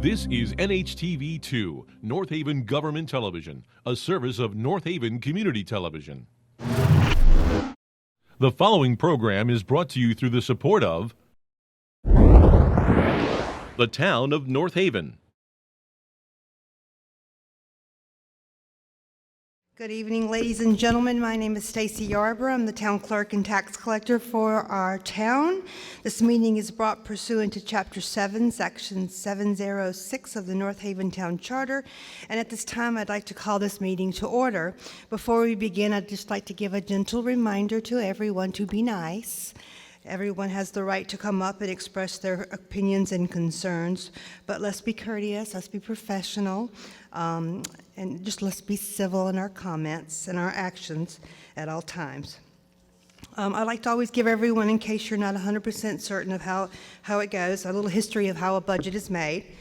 This is NHTV2, North Haven Government Television, a service of North Haven Community Television. The following program is brought to you through the support of the Town of North Haven. Good evening, ladies and gentlemen. My name is Stacy Yarborough. I'm the town clerk and tax collector for our town. This meeting is brought pursuant to Chapter 7, Section 706 of the North Haven Town Charter. And at this time, I'd like to call this meeting to order. Before we begin, I'd just like to give a gentle reminder to everyone to be nice. Everyone has the right to come up and express their opinions and concerns, but let's be courteous, let's be professional, and just let's be civil in our comments and our actions at all times. I like to always give everyone, in case you're not 100% certain of how it goes, a little history of how a budget is made.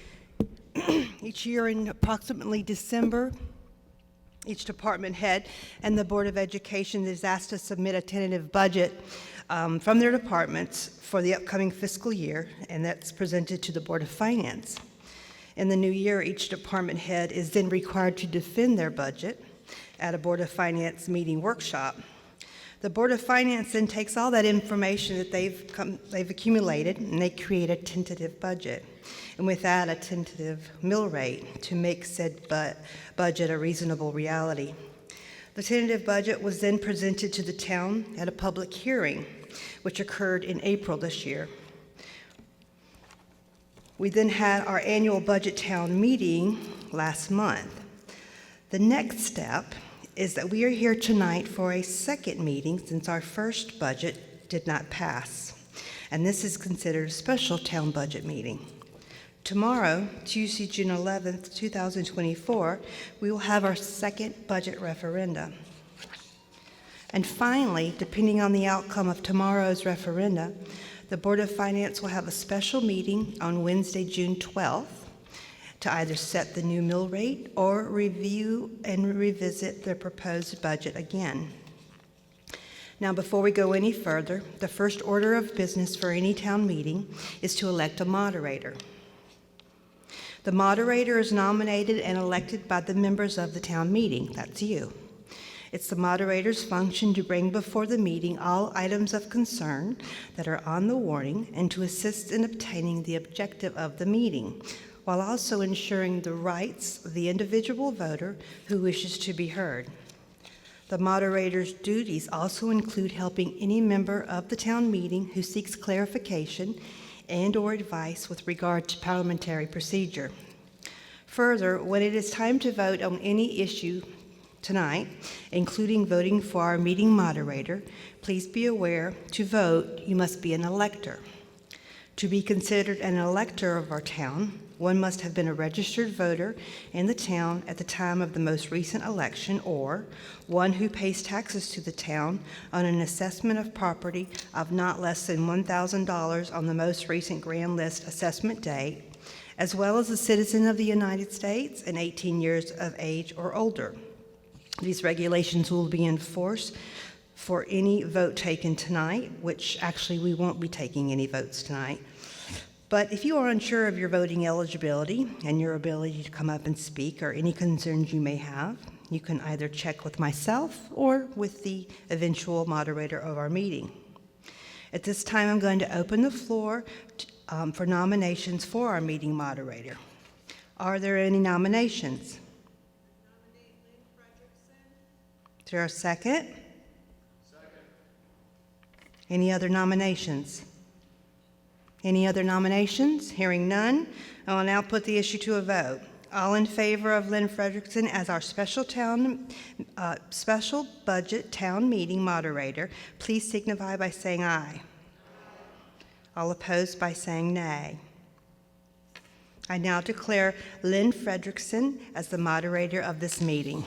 Each year in approximately December, each department head and the Board of Education is asked to submit a tentative budget from their departments for the upcoming fiscal year, and that's presented to the Board of Finance. In the new year, each department head is then required to defend their budget at a Board of Finance meeting workshop. The Board of Finance then takes all that information that they've accumulated, and they create a tentative budget, and with that, a tentative mill rate to make said budget a reasonable reality. The tentative budget was then presented to the town at a public hearing, which occurred in April this year. We then had our annual budget town meeting last month. The next step is that we are here tonight for a second meeting since our first budget did not pass, and this is considered a special town budget meeting. Tomorrow, Tuesday, June 11th, 2024, we will have our second budget referenda. And finally, depending on the outcome of tomorrow's referenda, the Board of Finance will have a special meeting on Wednesday, June 12th, to either set the new mill rate or review and revisit the proposed budget again. Now, before we go any further, the first order of business for any town meeting is to elect a moderator. The moderator is nominated and elected by the members of the town meeting. That's you. It's the moderator's function to bring before the meeting all items of concern that are on the warning and to assist in obtaining the objective of the meeting, while also ensuring the rights of the individual voter who wishes to be heard. The moderator's duties also include helping any member of the town meeting who seeks clarification and/or advice with regard to parliamentary procedure. Further, when it is time to vote on any issue tonight, including voting for our meeting moderator, please be aware to vote, you must be an elector. To be considered an elector of our town, one must have been a registered voter in the town at the time of the most recent election, or one who pays taxes to the town on an assessment of property of not less than $1,000 on the most recent grand list assessment date, as well as a citizen of the United States and 18 years of age or older. These regulations will be in force for any vote taken tonight, which actually we won't be taking any votes tonight. But if you are unsure of your voting eligibility and your ability to come up and speak or any concerns you may have, you can either check with myself or with the eventual moderator of our meeting. At this time, I'm going to open the floor for nominations for our meeting moderator. Are there any nominations? Is there a second? Second. Any other nominations? Any other nominations? Hearing none, I will now put the issue to a vote. All in favor of Lynn Fredrickson as our special budget town meeting moderator, please signify by saying aye. All opposed by saying nay. I now declare Lynn Fredrickson as the moderator of this meeting.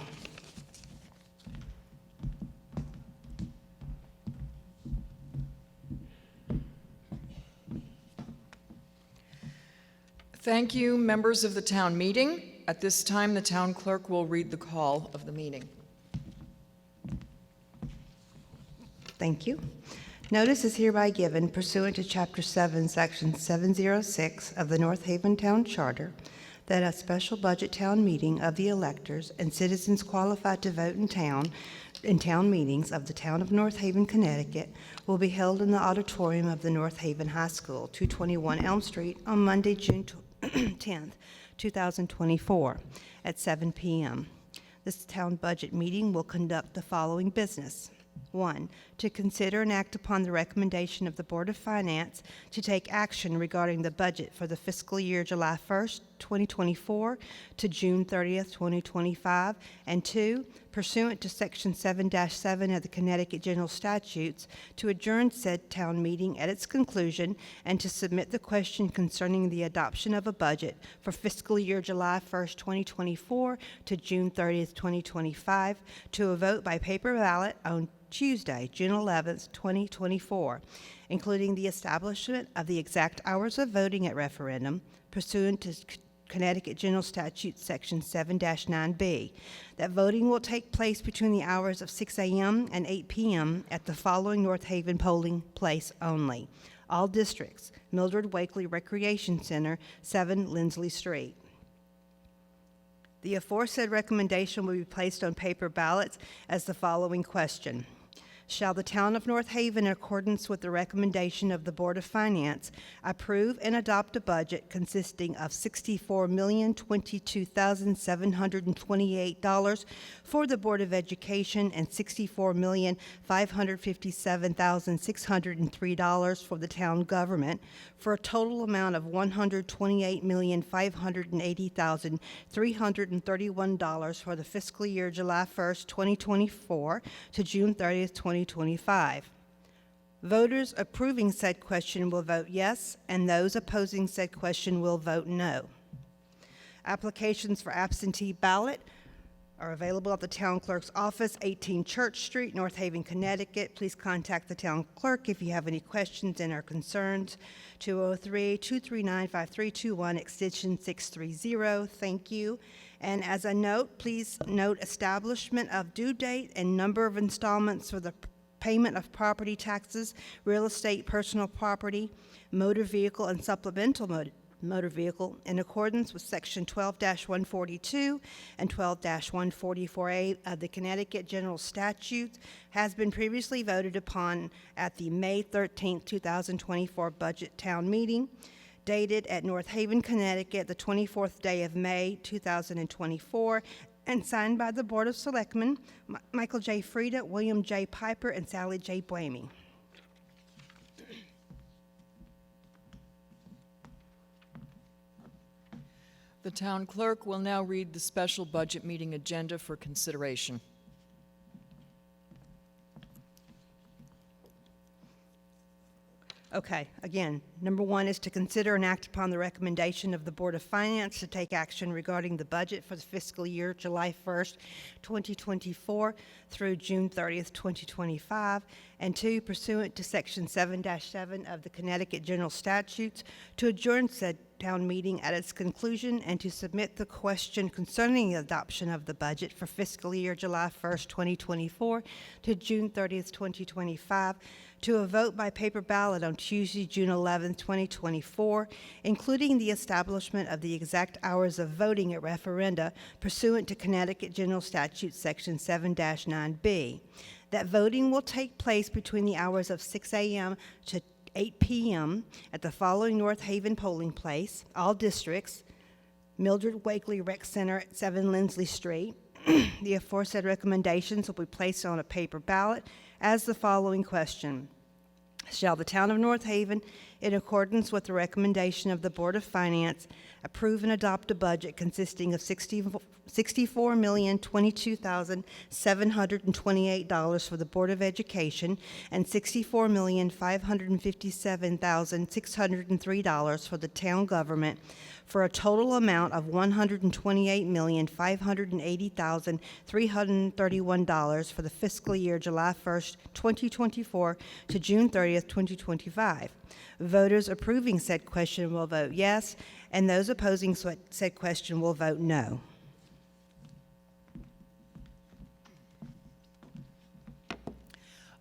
Thank you, members of the town meeting. At this time, the town clerk will read the call of the meeting. Thank you. Notice is hereby given pursuant to Chapter 7, Section 706 of the North Haven Town Charter that a special budget town meeting of the electors and citizens qualified to vote in town meetings of the town of North Haven, Connecticut, will be held in the auditorium of the North Haven High School, 221 Elm Street, on Monday, June 10th, 2024, at 7 p.m. This town budget meeting will conduct the following business. 1, to consider and act upon the recommendation of the Board of Finance to take action regarding the budget for the fiscal year July 1st, 2024 to June 30th, 2025, and 2, pursuant to Section 7-7 of the Connecticut General Statutes, to adjourn said town meeting at its conclusion and to submit the question concerning the adoption of a budget for fiscal year July 1st, 2024 to June 30th, 2025, to a vote by paper ballot on Tuesday, June 11th, 2024, including the establishment of the exact hours of voting at referendum pursuant to Connecticut General Statute Section 7-9B. That voting will take place between the hours of 6 a.m. and 8 p.m. at the following North Haven polling place only. All districts: Mildred Wakely Recreation Center, 7 Lindsley Street. The aforesaid recommendation will be placed on paper ballots as the following question. Shall the town of North Haven, in accordance with the recommendation of the Board of Finance, approve and adopt a budget consisting of $64,022,728 for the Board of Education and $64,557,603 for the town government, for a total amount of $128,580,331 for the fiscal year July 1st, 2024 to June 30th, 2025. Voters approving said question will vote yes, and those opposing said question will vote no. Applications for absentee ballot are available at the town clerk's office, 18 Church Street, North Haven, Connecticut. Please contact the town clerk if you have any questions and or concerns. 203-239-5321, extension 630. Thank you. And as a note, please note establishment of due date and number of installments for the payment of property taxes, real estate, personal property, motor vehicle, and supplemental motor vehicle in accordance with Section 12-142 and 12-144A of the Connecticut General Statutes has been previously voted upon at the May 13, 2024 Budget Town Meeting, dated at North Haven, Connecticut, the 24th day of May, 2024, and signed by the Board of Selectmen, Michael J. Frieda, William J. Piper, and Sally J. Blamey. The town clerk will now read the special budget meeting agenda for consideration. Okay, again, number 1 is to consider and act upon the recommendation of the Board of Finance to take action regarding the budget for the fiscal year July 1st, 2024 through June 30th, 2025, and 2, pursuant to Section 7-7 of the Connecticut General Statutes, to adjourn said town meeting at its conclusion and to submit the question concerning the adoption of the budget for fiscal year July 1st, 2024 to June 30th, 2025, to a vote by paper ballot on Tuesday, June 11, 2024, including the establishment of the exact hours of voting at referenda pursuant to Connecticut General Statute Section 7-9B. That voting will take place between the hours of 6 a.m. to 8 p.m. at the following North Haven polling place, all districts: Mildred Wakely Rec Center at 7 Lindsley Street. The aforesaid recommendations will be placed on a paper ballot as the following question. Shall the town of North Haven, in accordance with the recommendation of the Board of Finance, approve and adopt a budget consisting of $64,022,728 for the Board of Education and $64,557,603 for the town government, for a total amount of $128,580,331 for the fiscal year July 1st, 2024 to June 30th, 2025. Voters approving said question will vote yes, and those opposing said question will vote no.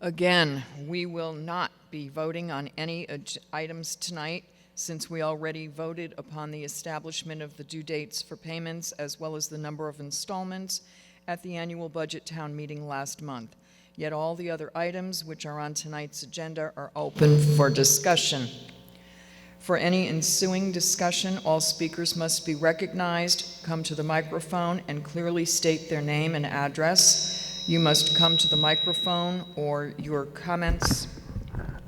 Again, we will not be voting on any items tonight since we already voted upon the establishment of the due dates for payments as well as the number of installments at the annual budget town meeting last month. Yet all the other items which are on tonight's agenda are open for discussion. For any ensuing discussion, all speakers must be recognized, come to the microphone, and clearly state their name and address. You must come to the microphone, or your comments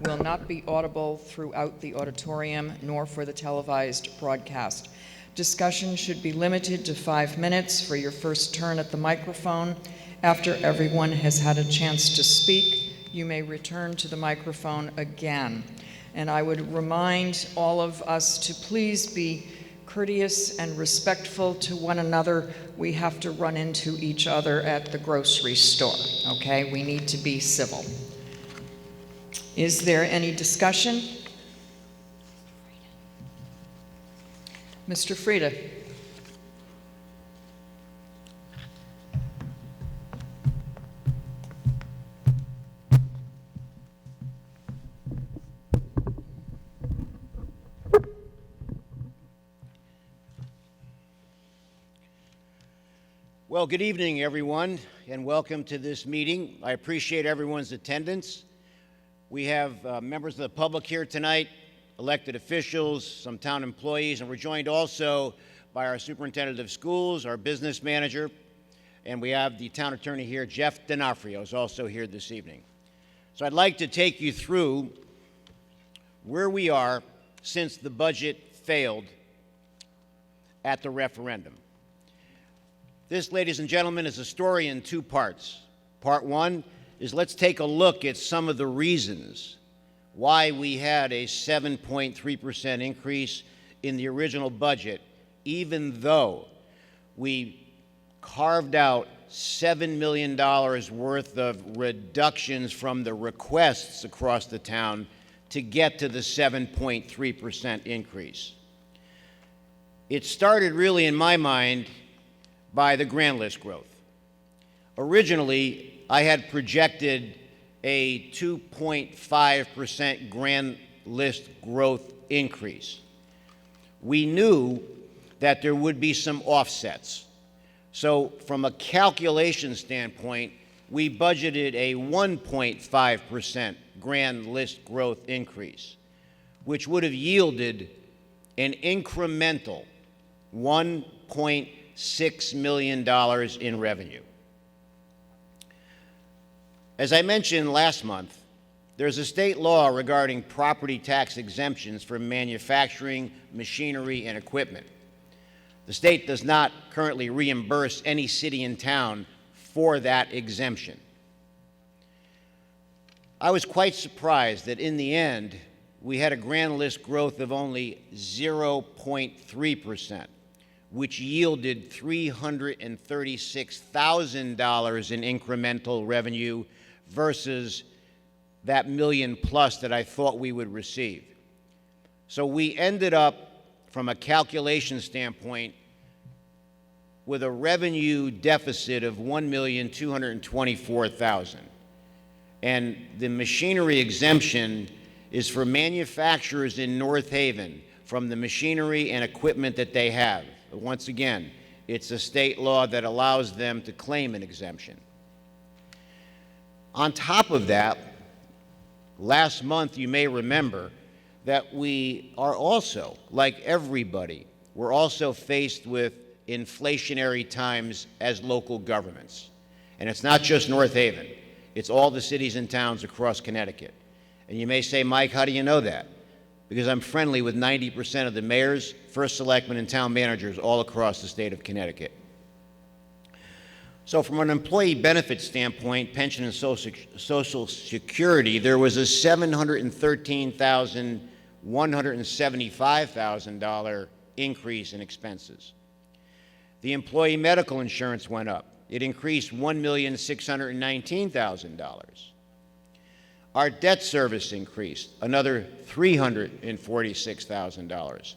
will not be audible throughout the auditorium nor for the televised broadcast. Discussion should be limited to 5 minutes for your first turn at the microphone. After everyone has had a chance to speak, you may return to the microphone again. And I would remind all of us to please be courteous and respectful to one another. We have to run into each other at the grocery store, okay? We need to be civil. Is there any discussion? Mr. Frieda. Well, good evening, everyone, and welcome to this meeting. I appreciate everyone's attendance. We have members of the public here tonight, elected officials, some town employees, and we're joined also by our superintendent of schools, our business manager, and we have the town attorney here, Jeff D'Onofrio, is also here this evening. So I'd like to take you through where we are since the budget failed at the referendum. This, ladies and gentlemen, is a story in 2 parts. Part 1 is let's take a look at some of the reasons why we had a 7.3% increase in the original budget, even though we carved out $7 million worth of reductions from the requests across the town to get to the 7.3% increase. It started really, in my mind, by the grand list growth. Originally, I had projected a 2.5% grand list growth increase. We knew that there would be some offsets. So from a calculation standpoint, we budgeted a 1.5% grand list growth increase, which would have yielded an incremental $1.6 million in revenue. As I mentioned last month, there's a state law regarding property tax exemptions for manufacturing, machinery, and equipment. The state does not currently reimburse any city and town for that exemption. I was quite surprised that in the end, we had a grand list growth of only 0.3%, which yielded $336,000 in incremental revenue versus that million plus that I thought we would receive. So we ended up, from a calculation standpoint, with a revenue deficit of $1,224,000. And the machinery exemption is for manufacturers in North Haven from the machinery and equipment that they have. But once again, it's a state law that allows them to claim an exemption. On top of that, last month you may remember that we are also, like everybody, we're also faced with inflationary times as local governments. And it's not just North Haven, it's all the cities and towns across Connecticut. And you may say, Mike, how do you know that? Because I'm friendly with 90% of the mayors, first selectmen, and town managers all across the state of Connecticut. So from an employee benefit standpoint, pension and Social Security, there was a $713,175,000 increase in expenses. The employee medical insurance went up. It increased $1,619,000. Our debt service increased, another $346,000.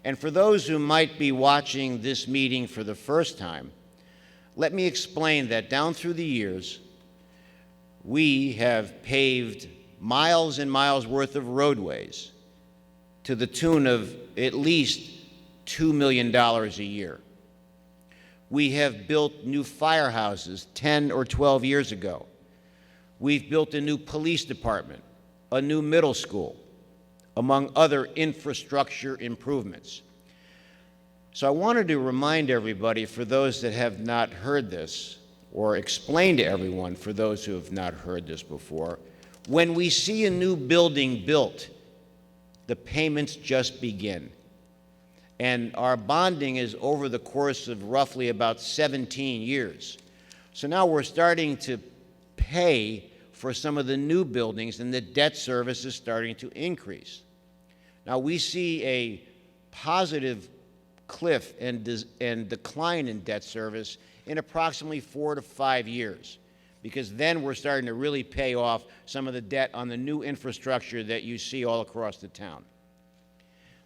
And for those who might be watching this meeting for the first time, let me explain that down through the years, we have paved miles and miles worth of roadways to the tune of at least $2 million a year. We have built new firehouses 10 or 12 years ago. We've built a new police department, a new middle school, among other infrastructure improvements. So I wanted to remind everybody, for those that have not heard this, or explain to everyone, for those who have not heard this before, when we see a new building built, the payments just begin. And our bonding is over the course of roughly about 17 years. So now we're starting to pay for some of the new buildings, and the debt service is starting to increase. Now we see a positive cliff and decline in debt service in approximately 4 to 5 years, because then we're starting to really pay off some of the debt on the new infrastructure that you see all across the town.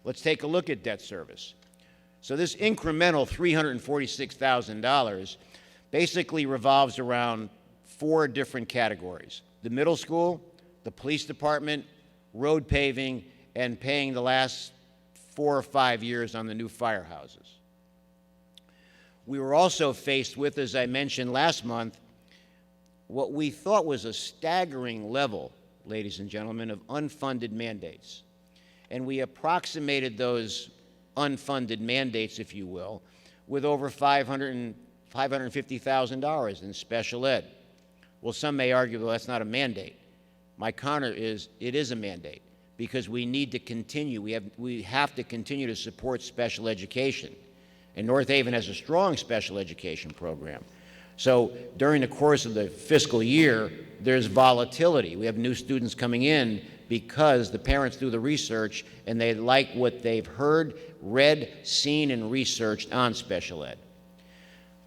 Let's take a look at debt service. So this incremental $346,000 basically revolves around 4 different categories: the middle school, the police department, road paving, and paying the last 4 or 5 years on the new firehouses. We were also faced with, as I mentioned last month, what we thought was a staggering level, ladies and gentlemen, of unfunded mandates. And we approximated those unfunded mandates, if you will, with over $550,000 in special ed. Well, some may argue, well, that's not a mandate. My counter is, it is a mandate, because we need to continue. We have to continue to support special education. And North Haven has a strong special education program. So during the course of the fiscal year, there's volatility. We have new students coming in because the parents do the research and they like what they've heard, read, seen, and researched on special ed.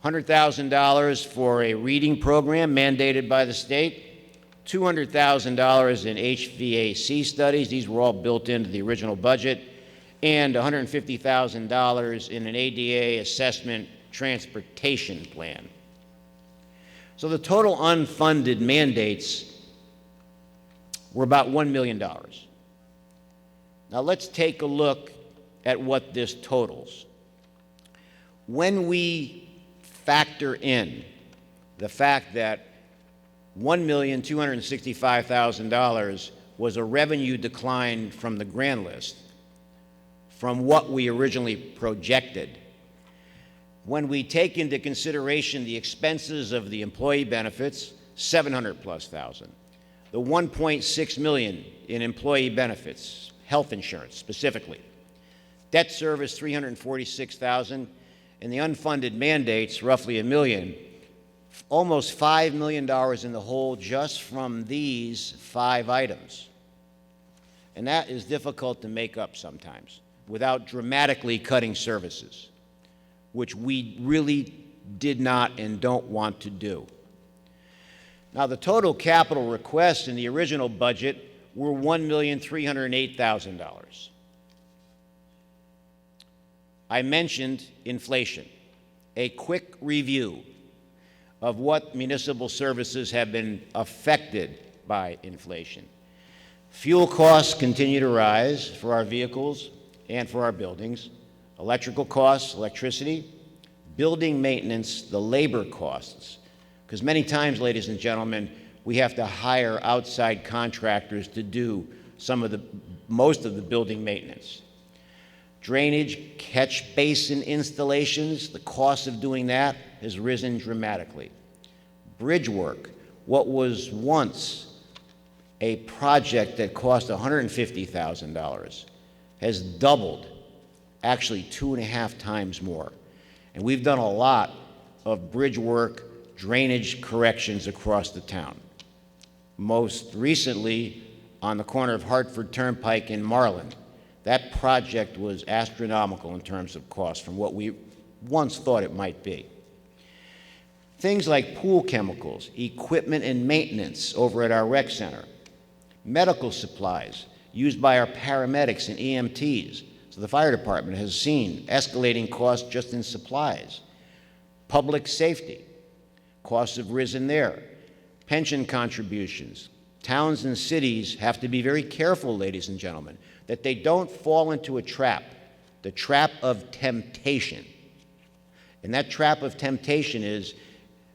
$100,000 for a reading program mandated by the state, $200,000 in HVAC studies. These were all built into the original budget, and $150,000 in an ADA assessment transportation plan. So the total unfunded mandates were about $1 million. Now let's take a look at what this totals. When we factor in the fact that $1,265,000 was a revenue decline from the grand list, from what we originally projected, when we take into consideration the expenses of the employee benefits, $700,000+, the $1.6 million in employee benefits, health insurance specifically, debt service $346,000, and the unfunded mandates roughly $1 million, almost $5 million in the hole just from these 5 items. And that is difficult to make up sometimes without dramatically cutting services, which we really did not and don't want to do. Now, the total capital requests in the original budget were $1,308,000. I mentioned inflation. A quick review of what municipal services have been affected by inflation. Fuel costs continue to rise for our vehicles and for our buildings. Electrical costs, electricity, building maintenance, the labor costs. Because many times, ladies and gentlemen, we have to hire outside contractors to do most of the building maintenance. Drainage, catch basin installations, the cost of doing that has risen dramatically. Bridge work, what was once a project that cost $150,000, has doubled, actually 2.5 times more. And we've done a lot of bridge work, drainage corrections across the town. Most recently, on the corner of Hartford Turnpike in Marlin. That project was astronomical in terms of cost from what we once thought it might be. Things like pool chemicals, equipment and maintenance over at our rec center, medical supplies used by our paramedics and EMTs. So the fire department has seen escalating costs just in supplies. Public safety, costs have risen there. Pension contributions, Towns and cities have to be very careful, ladies and gentlemen, that they don't fall into a trap, the trap of temptation. And that trap of temptation is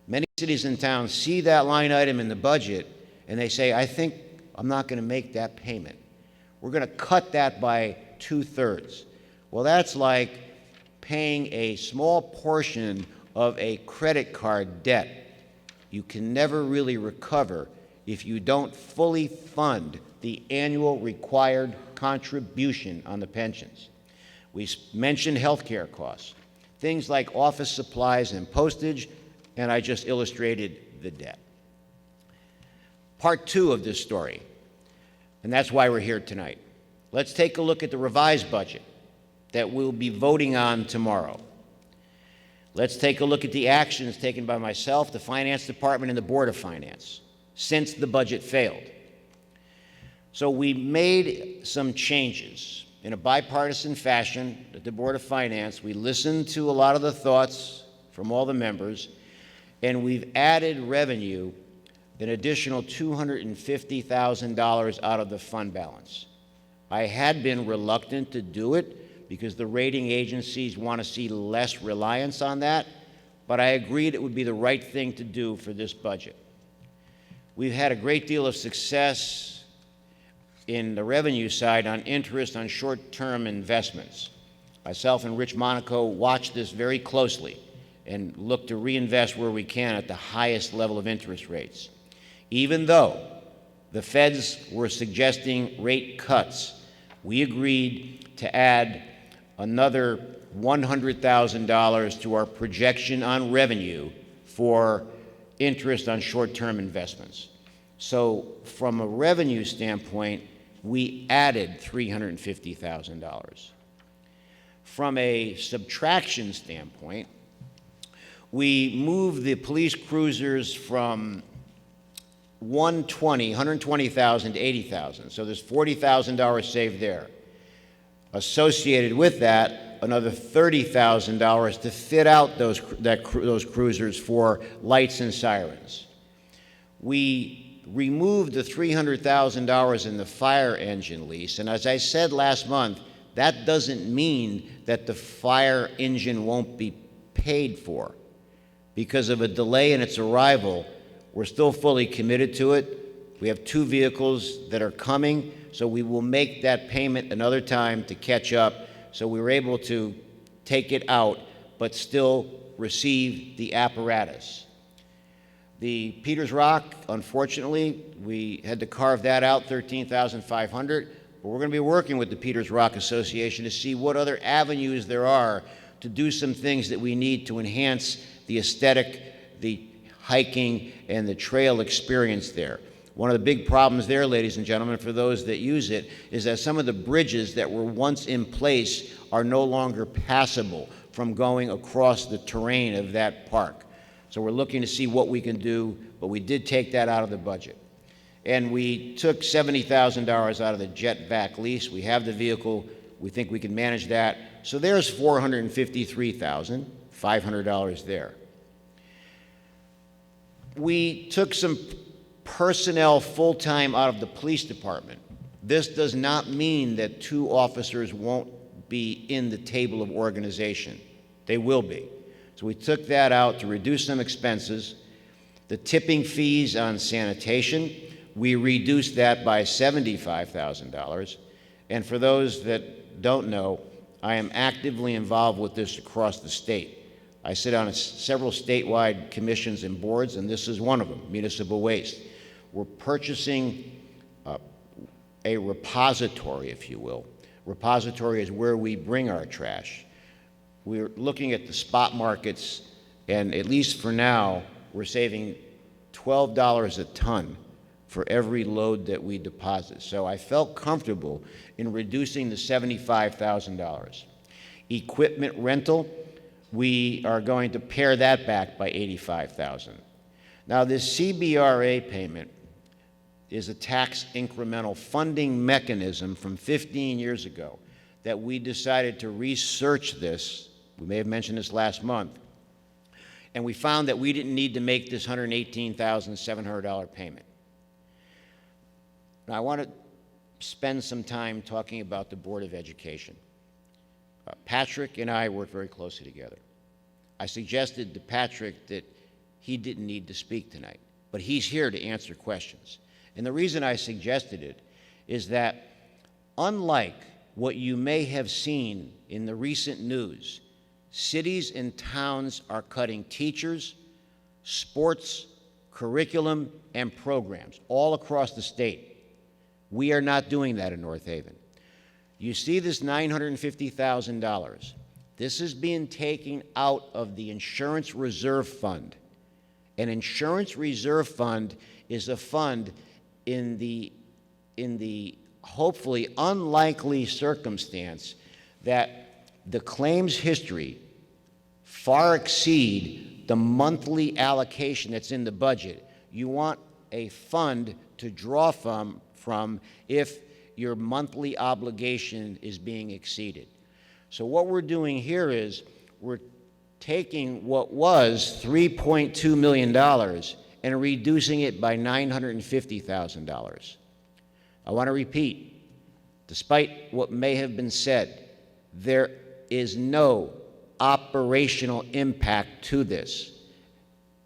many cities and towns see that line item in the budget and they say, I think I'm not going to make that payment. We're going to cut that by 2/3. Well, that's like paying a small portion of a credit card debt. You can never really recover if you don't fully fund the annual required contribution on the pensions. We mentioned health care costs, things like office supplies and postage, and I just illustrated the debt. Part two of this story, and that's why we're here tonight. Let's take a look at the revised budget that we'll be voting on tomorrow. Let's take a look at the actions taken by myself, the Finance Department, and the Board of Finance since the budget failed. So we made some changes in a bipartisan fashion at the Board of Finance. We listened to a lot of the thoughts from all the members, and we've added revenue, an additional $250,000 out of the fund balance. I had been reluctant to do it because the rating agencies want to see less reliance on that, but I agreed it would be the right thing to do for this budget. We've had a great deal of success in the revenue side on interest on short-term investments. Myself and Rich Monaco watch this very closely and look to reinvest where we can at the highest level of interest rates. Even though the feds were suggesting rate cuts, we agreed to add another $100,000 to our projection on revenue for interest on short-term investments. So from a revenue standpoint, we added $350,000. From a subtraction standpoint, we moved the police cruisers from $120,000 to $80,000. So there's $40,000 saved there. Associated with that, another $30,000 to fit out those cruisers for lights and sirens. We removed the $300,000 in the fire engine lease, and as I said last month, that doesn't mean that the fire engine won't be paid for. Because of a delay in its arrival, we're still fully committed to it. We have 2 vehicles that are coming, so we will make that payment another time to catch up. So we were able to take it out, but still receive the apparatus. The Peters Rock, unfortunately, we had to carve that out, $13,500. But we're going to be working with the Peters Rock Association to see what other avenues there are to do some things that we need to enhance the aesthetic, the hiking, and the trail experience there. One of the big problems there, ladies and gentlemen, for those that use it, is that some of the bridges that were once in place are no longer passable from going across the terrain of that park. So we're looking to see what we can do, but we did take that out of the budget. And we took $70,000 out of the jet vac lease. We have the vehicle. We think we can manage that. So there's $453,500 there. We took some personnel full-time out of the police department. This does not mean that 2 officers won't be in the table of organization. They will be. So we took that out to reduce some expenses. The tipping fees on sanitation, we reduced that by $75,000. And for those that don't know, I am actively involved with this across the state. I sit on several statewide commissions and boards, and this is one of them, municipal waste. We're purchasing a repository, if you will. Repository is where we bring our trash. We're looking at the spot markets, and at least for now, we're saving $12 a ton for every load that we deposit. So I felt comfortable in reducing the $75,000. Equipment rental, we are going to pare that back by $85,000. Now, this CBRA payment is a tax incremental funding mechanism from 15 years ago that we decided to research this. We may have mentioned this last month. And we found that we didn't need to make this $118,700 payment. Now, I want to spend some time talking about the Board of Education. Patrick and I work very closely together. I suggested to Patrick that he didn't need to speak tonight, but he's here to answer questions. And the reason I suggested it is that, unlike what you may have seen in the recent news, cities and towns are cutting teachers, sports, curriculum, and programs all across the state. We are not doing that in North Haven. You see this $950,000. This is being taken out of the Insurance Reserve Fund. An Insurance Reserve Fund is a fund in the hopefully unlikely circumstance that the claims history far exceed the monthly allocation that's in the budget. You want a fund to draw from if your monthly obligation is being exceeded. So what we're doing here is we're taking what was $3.2 million and reducing it by $950,000. I want to repeat, despite what may have been said, there is no operational impact to this.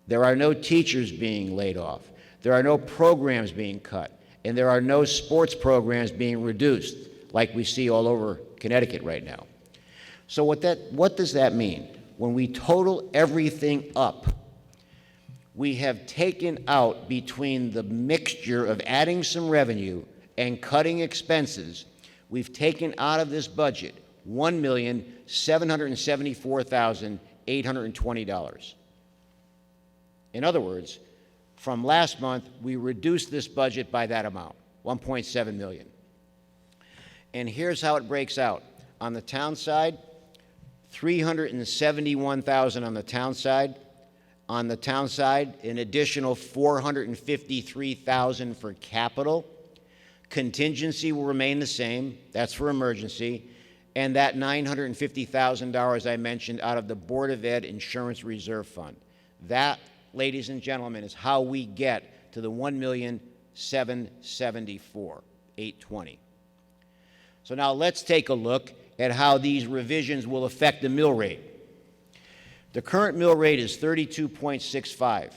There are no teachers being laid off. There are no programs being cut. And there are no sports programs being reduced like we see all over Connecticut right now. So what does that mean? When we total everything up, we have taken out, between the mixture of adding some revenue and cutting expenses, we've taken out of this budget $1,774,820. In other words, from last month, we reduced this budget by that amount, $1.7 million. And here's how it breaks out. On the town side, $371,000 on the town side. On the town side, an additional $453,000 for capital. Contingency will remain the same. That's for emergency. And that $950,000 I mentioned out of the Board of Ed Insurance Reserve Fund. That, ladies and gentlemen, is how we get to the $1,774,820. So now let's take a look at how these revisions will affect the mill rate. The current mill rate is 32.65.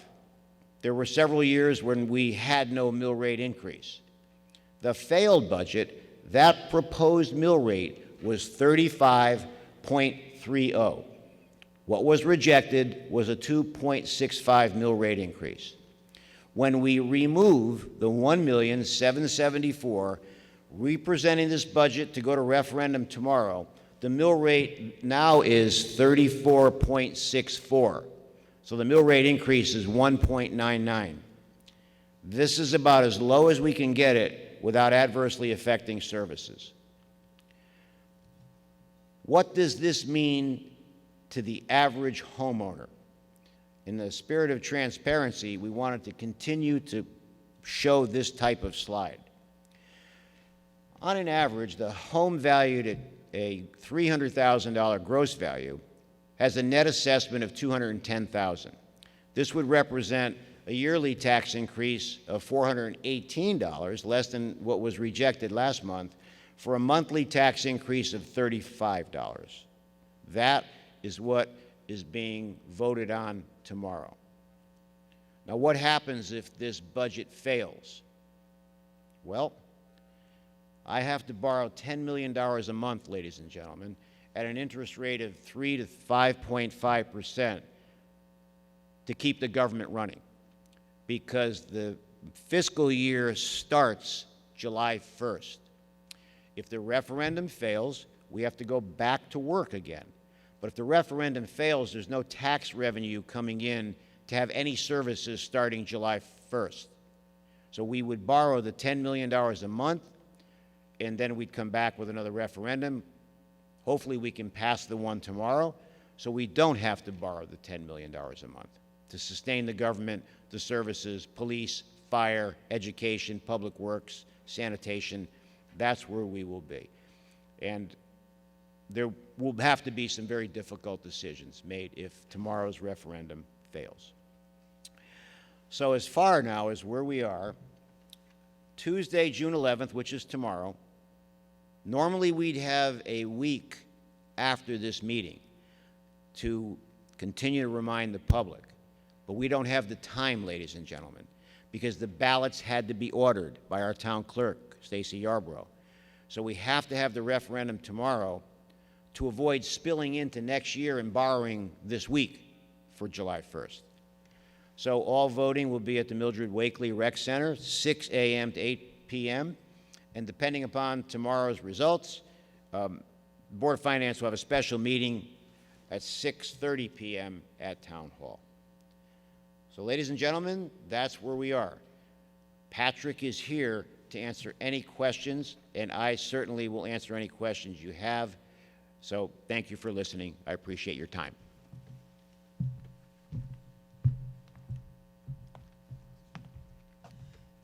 There were several years when we had no mill rate increase. The failed budget, that proposed mill rate was 35.30. What was rejected was a 2.65 mill rate increase. When we remove the $1,774,000, representing this budget to go to referendum tomorrow, the mill rate now is 34.64. So the mill rate increase is 1.99. This is about as low as we can get it without adversely affecting services. What does this mean to the average homeowner? In the spirit of transparency, we wanted to continue to show this type of slide. On an average, the home valued at a $300,000 gross value has a net assessment of $210,000. This would represent a yearly tax increase of $418, less than what was rejected last month, for a monthly tax increase of $35. That is what is being voted on tomorrow. Now, what happens if this budget fails? Well, I have to borrow $10 million a month, ladies and gentlemen, at an interest rate of 3 to 5.5% to keep the government running, because the fiscal year starts July 1st. If the referendum fails, we have to go back to work again. But if the referendum fails, there's no tax revenue coming in to have any services starting July 1st. So we would borrow the $10 million a month, and then we'd come back with another referendum. Hopefully we can pass the one tomorrow, so we don't have to borrow the $10 million a month to sustain the government, the services, police, fire, education, public works, sanitation. That's where we will be. And there will have to be some very difficult decisions made if tomorrow's referendum fails. So as far now as where we are, Tuesday, June 11th, which is tomorrow, normally we'd have a week after this meeting to continue to remind the public. But we don't have the time, ladies and gentlemen, because the ballots had to be ordered by our town clerk, Stacy Yarborough. So we have to have the referendum tomorrow to avoid spilling into next year and borrowing this week for July 1st. So all voting will be at the Mildred Wakely Rec Center, 6 a.m. to 8 p.m. And depending upon tomorrow's results, the Board of Finance will have a special meeting at 6:30 p.m. at Town Hall. So ladies and gentlemen, that's where we are. Patrick is here to answer any questions, and I certainly will answer any questions you have. So thank you for listening. I appreciate your time.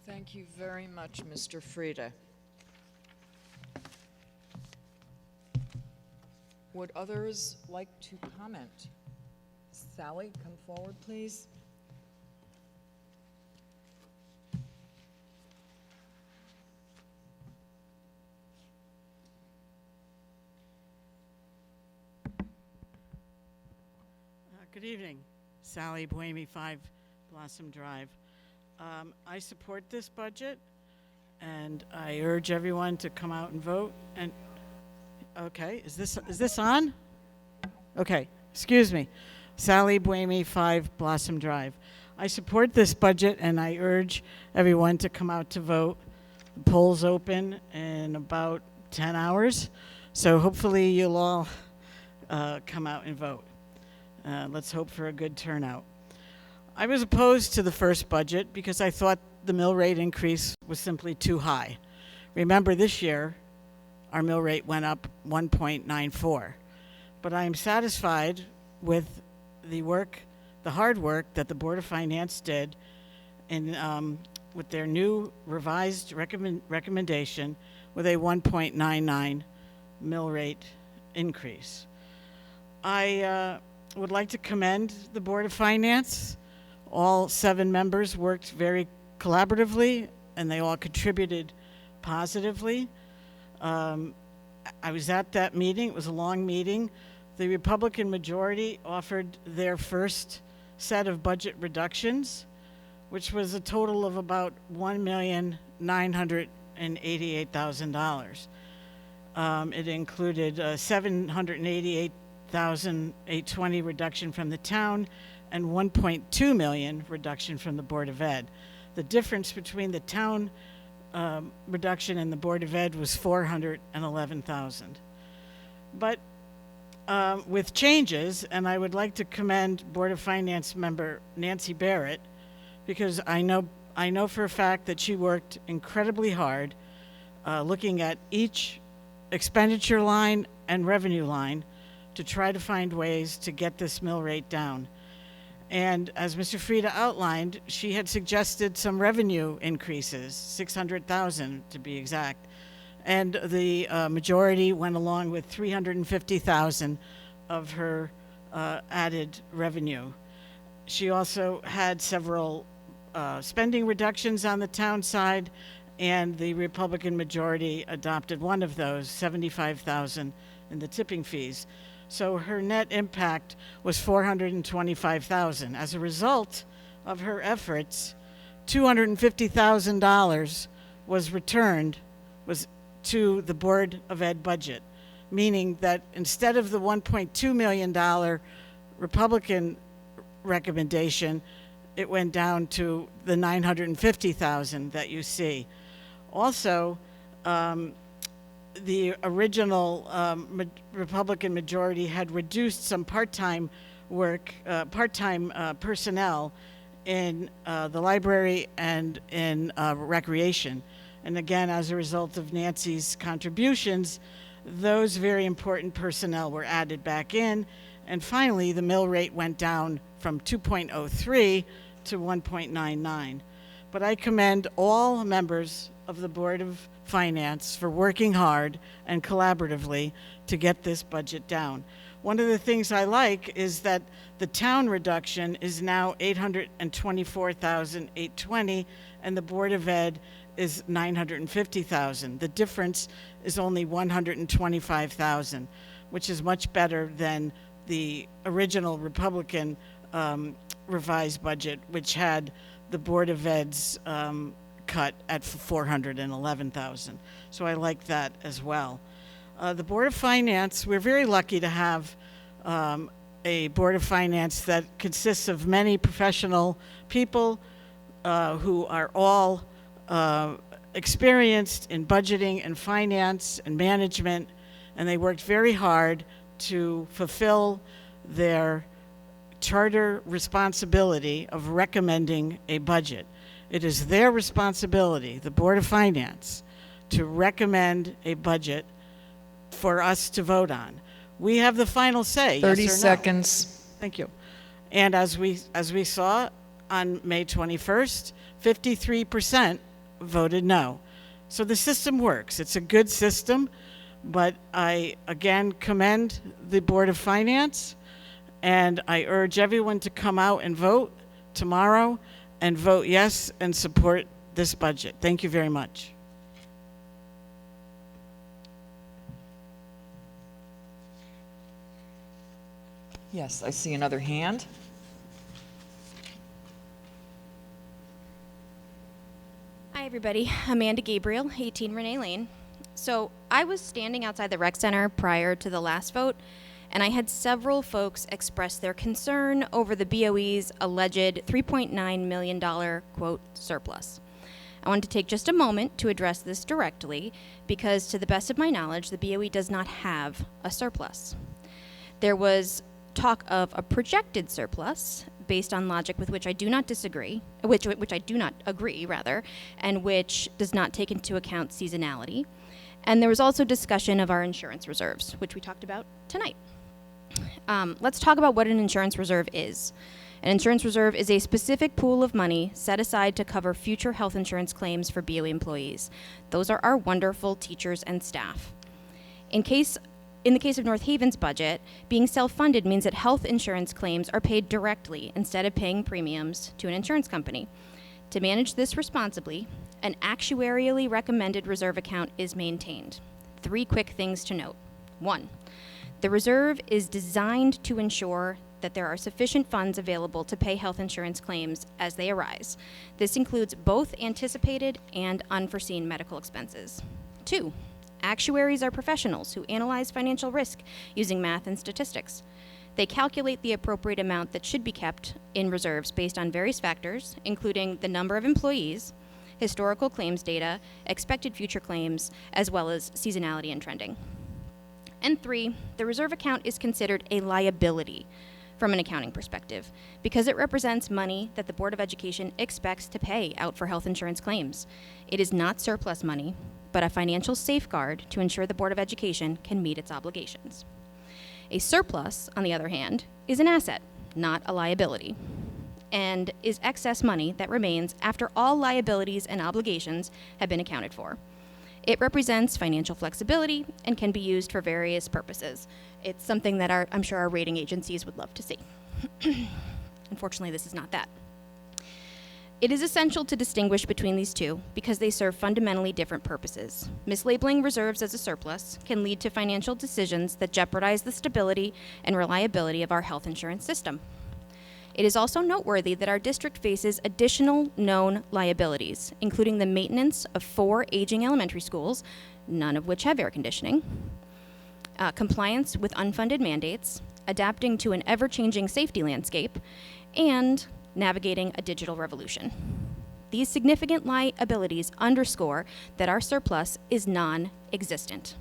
Thank you very much, Mr. Frieda. Would others like to comment? Sally, come forward, please. Good evening. Sally Buemi, 5 Blossom Drive. I support this budget, and I urge everyone to come out and vote. And okay, is this on? Okay, excuse me. Sally Buemi, 5 Blossom Drive. I support this budget, and I urge everyone to come out to vote. The polls open in about 10 hours, so hopefully you'll all come out and vote. Let's hope for a good turnout. I was opposed to the first budget because I thought the mill rate increase was simply too high. Remember, this year, our mill rate went up 1.94. But I am satisfied with the hard work that the Board of Finance did with their new revised recommendation with a 1.99 mill rate increase. I would like to commend the Board of Finance. All 7 members worked very collaboratively, and they all contributed positively. I was at that meeting. It was a long meeting. The Republican majority offered their first set of budget reductions, which was a total of about $1,988,000. It included $788,820 reduction from the town and $1.2 million reduction from the Board of Ed. The difference between the town reduction and the Board of Ed was $411,000. But with changes, and I would like to commend Board of Finance member Nancy Barrett, because I know for a fact that she worked incredibly hard looking at each expenditure line and revenue line to try to find ways to get this mill rate down. And as Mr. Frieda outlined, she had suggested some revenue increases, $600,000 to be exact. And the majority went along with $350,000 of her added revenue. She also had several spending reductions on the town side, and the Republican majority adopted one of those, $75,000 in the tipping fees. So her net impact was $425,000. As a result of her efforts, $250,000 was returned to the Board of Ed budget, meaning that instead of the $1.2 million Republican recommendation, it went down to the $950,000 that you see. Also, the original Republican majority had reduced some part-time work, personnel in the library and in recreation. And again, as a result of Nancy's contributions, those very important personnel were added back in. And finally, the mill rate went down from 2.03 to 1.99. But I commend all members of the Board of Finance for working hard and collaboratively to get this budget down. One of the things I like is that the town reduction is now $824,820, and the Board of Ed is $950,000. The difference is only $125,000, which is much better than the original Republican revised budget, which had the Board of Ed's cut at $411,000. So I like that as well. The Board of Finance, we're very lucky to have a Board of Finance that consists of many professional people who are all experienced in budgeting and finance and management, and they worked very hard to fulfill their charter responsibility of recommending a budget. It is their responsibility, the Board of Finance, to recommend a budget for us to vote on. We have the final say. 30 yes or no. seconds. Thank you. And as we saw on May 21st, 53% voted no. So the system works. It's a good system, but I again commend the Board of Finance, and I urge everyone to come out and vote tomorrow and vote yes and support this budget. Thank you very much. Yes, I see another hand. Hi, everybody. Amanda Gabriel, 18 Renee Lane. So I was standing outside the rec center prior to the last vote, and I had several folks express their concern over the BOE's alleged $3.9 million, quote, surplus. I wanted to take just a moment to address this directly because, to the best of my knowledge, the BOE does not have a surplus. There was talk of a projected surplus based on logic with which I do not disagree, which I do not agree, rather, and which does not take into account seasonality. And there was also discussion of our insurance reserves, which we talked about tonight. Let's talk about what an insurance reserve is. An insurance reserve is a specific pool of money set aside to cover future health insurance claims for BOE employees. Those are our wonderful teachers and staff. In the case of North Haven's budget, being self-funded means that health insurance claims are paid directly instead of paying premiums to an insurance company. To manage this responsibly, an actuarially recommended reserve account is maintained. 3 quick things to note. 1, the reserve is designed to ensure that there are sufficient funds available to pay health insurance claims as they arise. This includes both anticipated and unforeseen medical expenses. 2, actuaries are professionals who analyze financial risk using math and statistics. They calculate the appropriate amount that should be kept in reserves based on various factors, including the number of employees, historical claims data, expected future claims, as well as seasonality and trending. And 3, the reserve account is considered a liability from an accounting perspective because it represents money that the Board of Education expects to pay out for health insurance claims. It is not surplus money, but a financial safeguard to ensure the Board of Education can meet its obligations. A surplus, on the other hand, is an asset, not a liability, and is excess money that remains after all liabilities and obligations have been accounted for. It represents financial flexibility and can be used for various purposes. It's something that I'm sure our rating agencies would love to see. Unfortunately, this is not that. It is essential to distinguish between these two because they serve fundamentally different purposes. Mislabeling reserves as a surplus can lead to financial decisions that jeopardize the stability and reliability of our health insurance system. It is also noteworthy that our district faces additional known liabilities, including the maintenance of 4 aging elementary schools, none of which have air conditioning, compliance with unfunded mandates, adapting to an ever-changing safety landscape, and navigating a digital revolution. These significant liabilities underscore that our surplus is non-existent.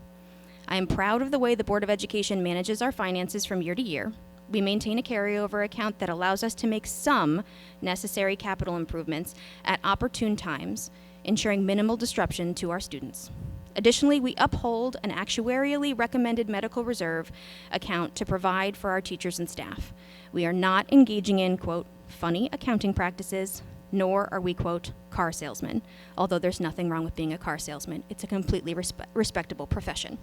I am proud of the way the Board of Education manages our finances from year to year. We maintain a carryover account that allows us to make some necessary capital improvements at opportune times, ensuring minimal disruption to our students. Additionally, we uphold an actuarially recommended medical reserve account to provide for our teachers and staff. We are not engaging in, quote, funny accounting practices, nor are we, quote, car salesmen, although there's nothing wrong with being a car salesman. It's a completely respectable profession.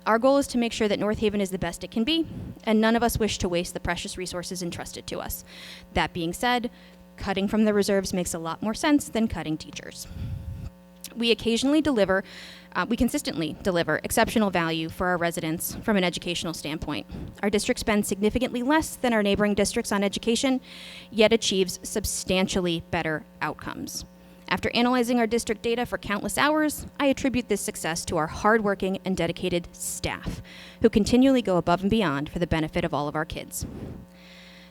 Our goal is to make sure that North Haven is the best it can be, and none of us wish to waste the precious resources entrusted to us. That being said, cutting from the reserves makes a lot more sense than cutting teachers. We consistently deliver exceptional value for our residents from an educational standpoint. Our district spends significantly less than our neighboring districts on education, yet achieves substantially better outcomes. After analyzing our district data for countless hours, I attribute this success to our hardworking and dedicated staff, who continually go above and beyond for the benefit of all of our kids.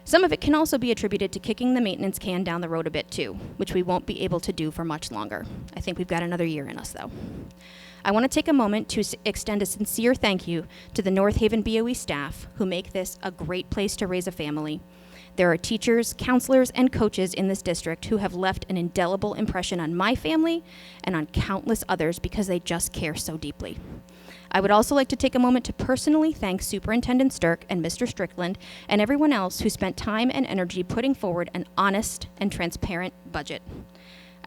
Some of it can also be attributed to kicking the maintenance can down the road a bit too, which we won't be able to do for much longer. I think we've got another year in us though. I want to take a moment to extend a sincere thank you to the North Haven BOE staff who make this a great place to raise a family. There are teachers, counselors, and coaches in this district who have left an indelible impression on my family and on countless others because they just care so deeply. I would also like to take a moment to personally thank Superintendent Stirk and Mr. Strickland and everyone else who spent time and energy putting forward an honest and transparent budget.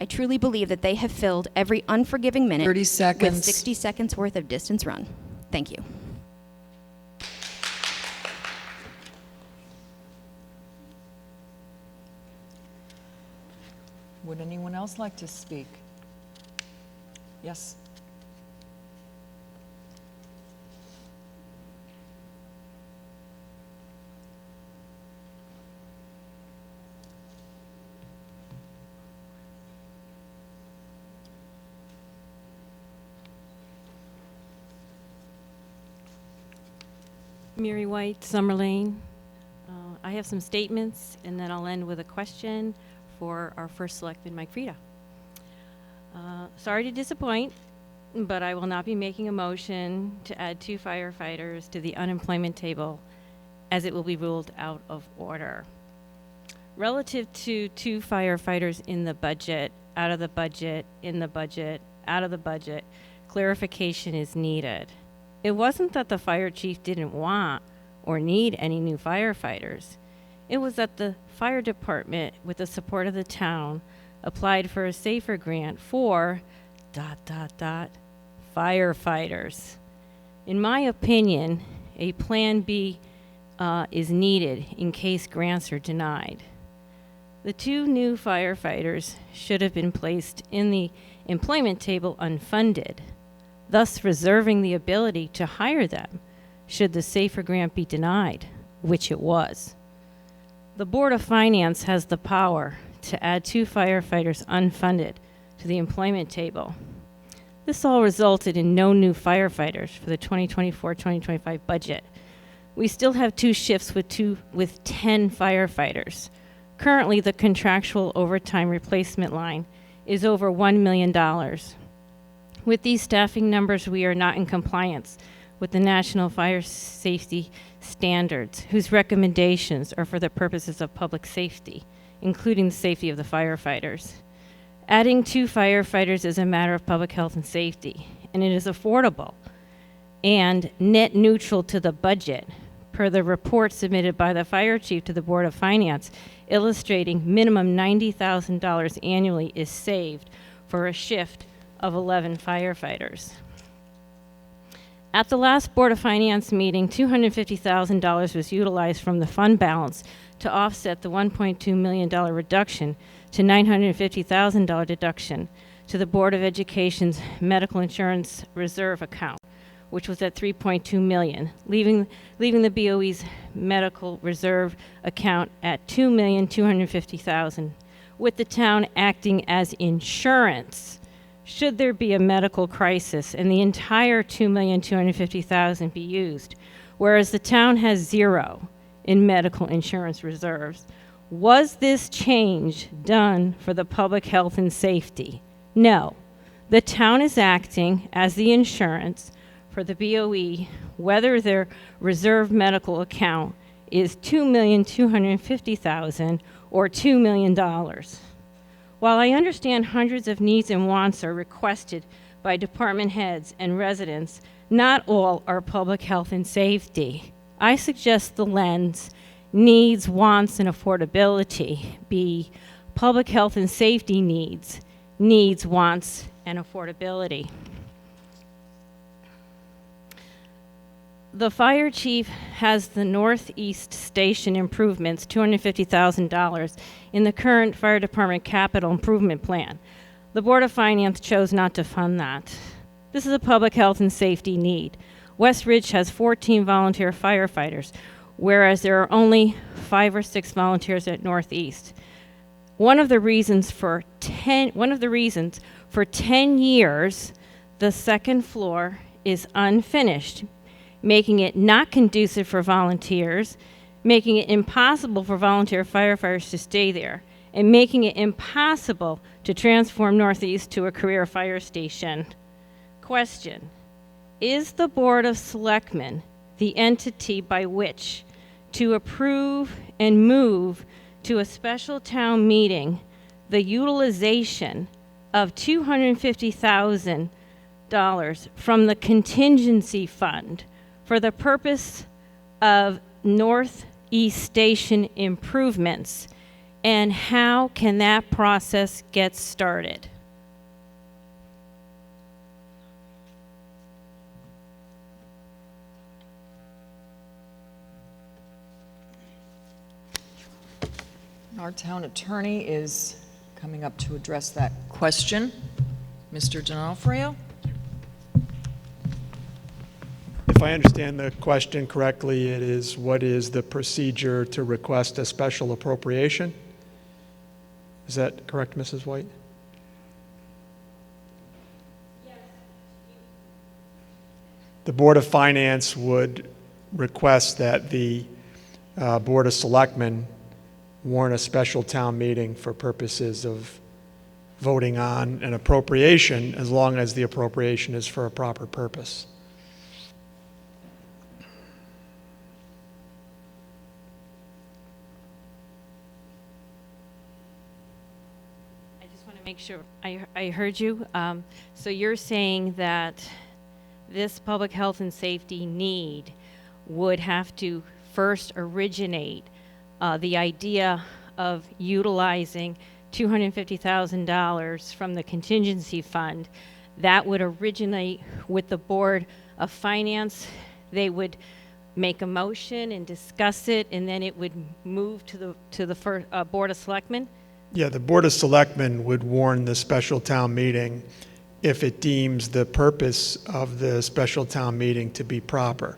I truly believe that they have filled every unforgiving minute 30 seconds. with 60 seconds worth of distance run. Thank you. Would anyone else like to speak? Yes. Mary White, Summer Lane. I have some statements, and then I'll end with a question for our first selectman, Mike Frieda. Sorry to disappoint, but I will not be making a motion to add 2 firefighters to the unemployment table, as it will be ruled out of order. Relative to 2 firefighters in the budget, out of the budget, in the budget, out of the budget, clarification is needed. It wasn't that the fire chief didn't want or need any new firefighters. It was that the fire department, with the support of the town, applied for a SAFER grant for ... firefighters. In my opinion, a Plan B is needed in case grants are denied. The 2 new firefighters should have been placed in the employment table unfunded, thus reserving the ability to hire them should the SAFER grant be denied, which it was. The Board of Finance has the power to add 2 firefighters unfunded to the employment table. This all resulted in no new firefighters for the 2024-2025 budget. We still have 2 shifts with 10 firefighters. Currently, the contractual overtime replacement line is over $1 million. With these staffing numbers, we are not in compliance with the National Fire Safety Standards, whose recommendations are for the purposes of public safety, including the safety of the firefighters. Adding 2 firefighters is a matter of public health and safety, and it is affordable and net neutral to the budget, per the report submitted by the fire chief to the Board of Finance, illustrating minimum $90,000 annually is saved for a shift of 11 firefighters. At the last Board of Finance meeting, $250,000 was utilized from the fund balance to offset the $1.2 million reduction to $950,000 deduction to the Board of Education's medical insurance reserve account, which was at $3.2 million, leaving the BOE's medical reserve account at $2,250,000, with the town acting as insurance should there be a medical crisis and the entire $2,250,000 be used, whereas the town has 0 in medical insurance reserves. Was this change done for the public health and safety? No. The town is acting as the insurance for the BOE, whether their reserve medical account is $2,250,000 or $2 million. While I understand hundreds of needs and wants are requested by department heads and residents, not all are public health and safety. I suggest the lens needs, wants, and affordability be public health and safety needs, wants, and affordability. The fire chief has the Northeast Station improvements, $250,000, in the current fire department capital improvement plan. The Board of Finance chose not to fund that. This is a public health and safety need. West Ridge has 14 volunteer firefighters, whereas there are only 5 or 6 volunteers at Northeast. One of the reasons for 10 years, the second floor is unfinished, making it not conducive for volunteers, making it impossible for volunteer firefighters to stay there, and making it impossible to transform Northeast to a career fire station. Question: is the Board of Selectmen the entity by which to approve and move to a special town meeting the utilization of $250,000 from the contingency fund for the purpose of Northeast Station improvements? And how can that process get started? Our town attorney is coming up to address that question. Mr. D'Onofrio? If I understand the question correctly, it is, what is the procedure to request a special appropriation? Is that correct, Mrs. White? Yes. The Board of Finance would request that the Board of Selectmen warn a special town meeting for purposes of voting on an appropriation, as long as the appropriation is for a proper purpose. I just want to make sure I heard you. So you're saying that this public health and safety need would have to first originate the idea of utilizing $250,000 from the contingency fund. That would originate with the Board of Finance. They would make a motion and discuss it, and then it would move to the first, Board of Selectmen? Yeah, the Board of Selectmen would warn the special town meeting if it deems the purpose of the special town meeting to be proper.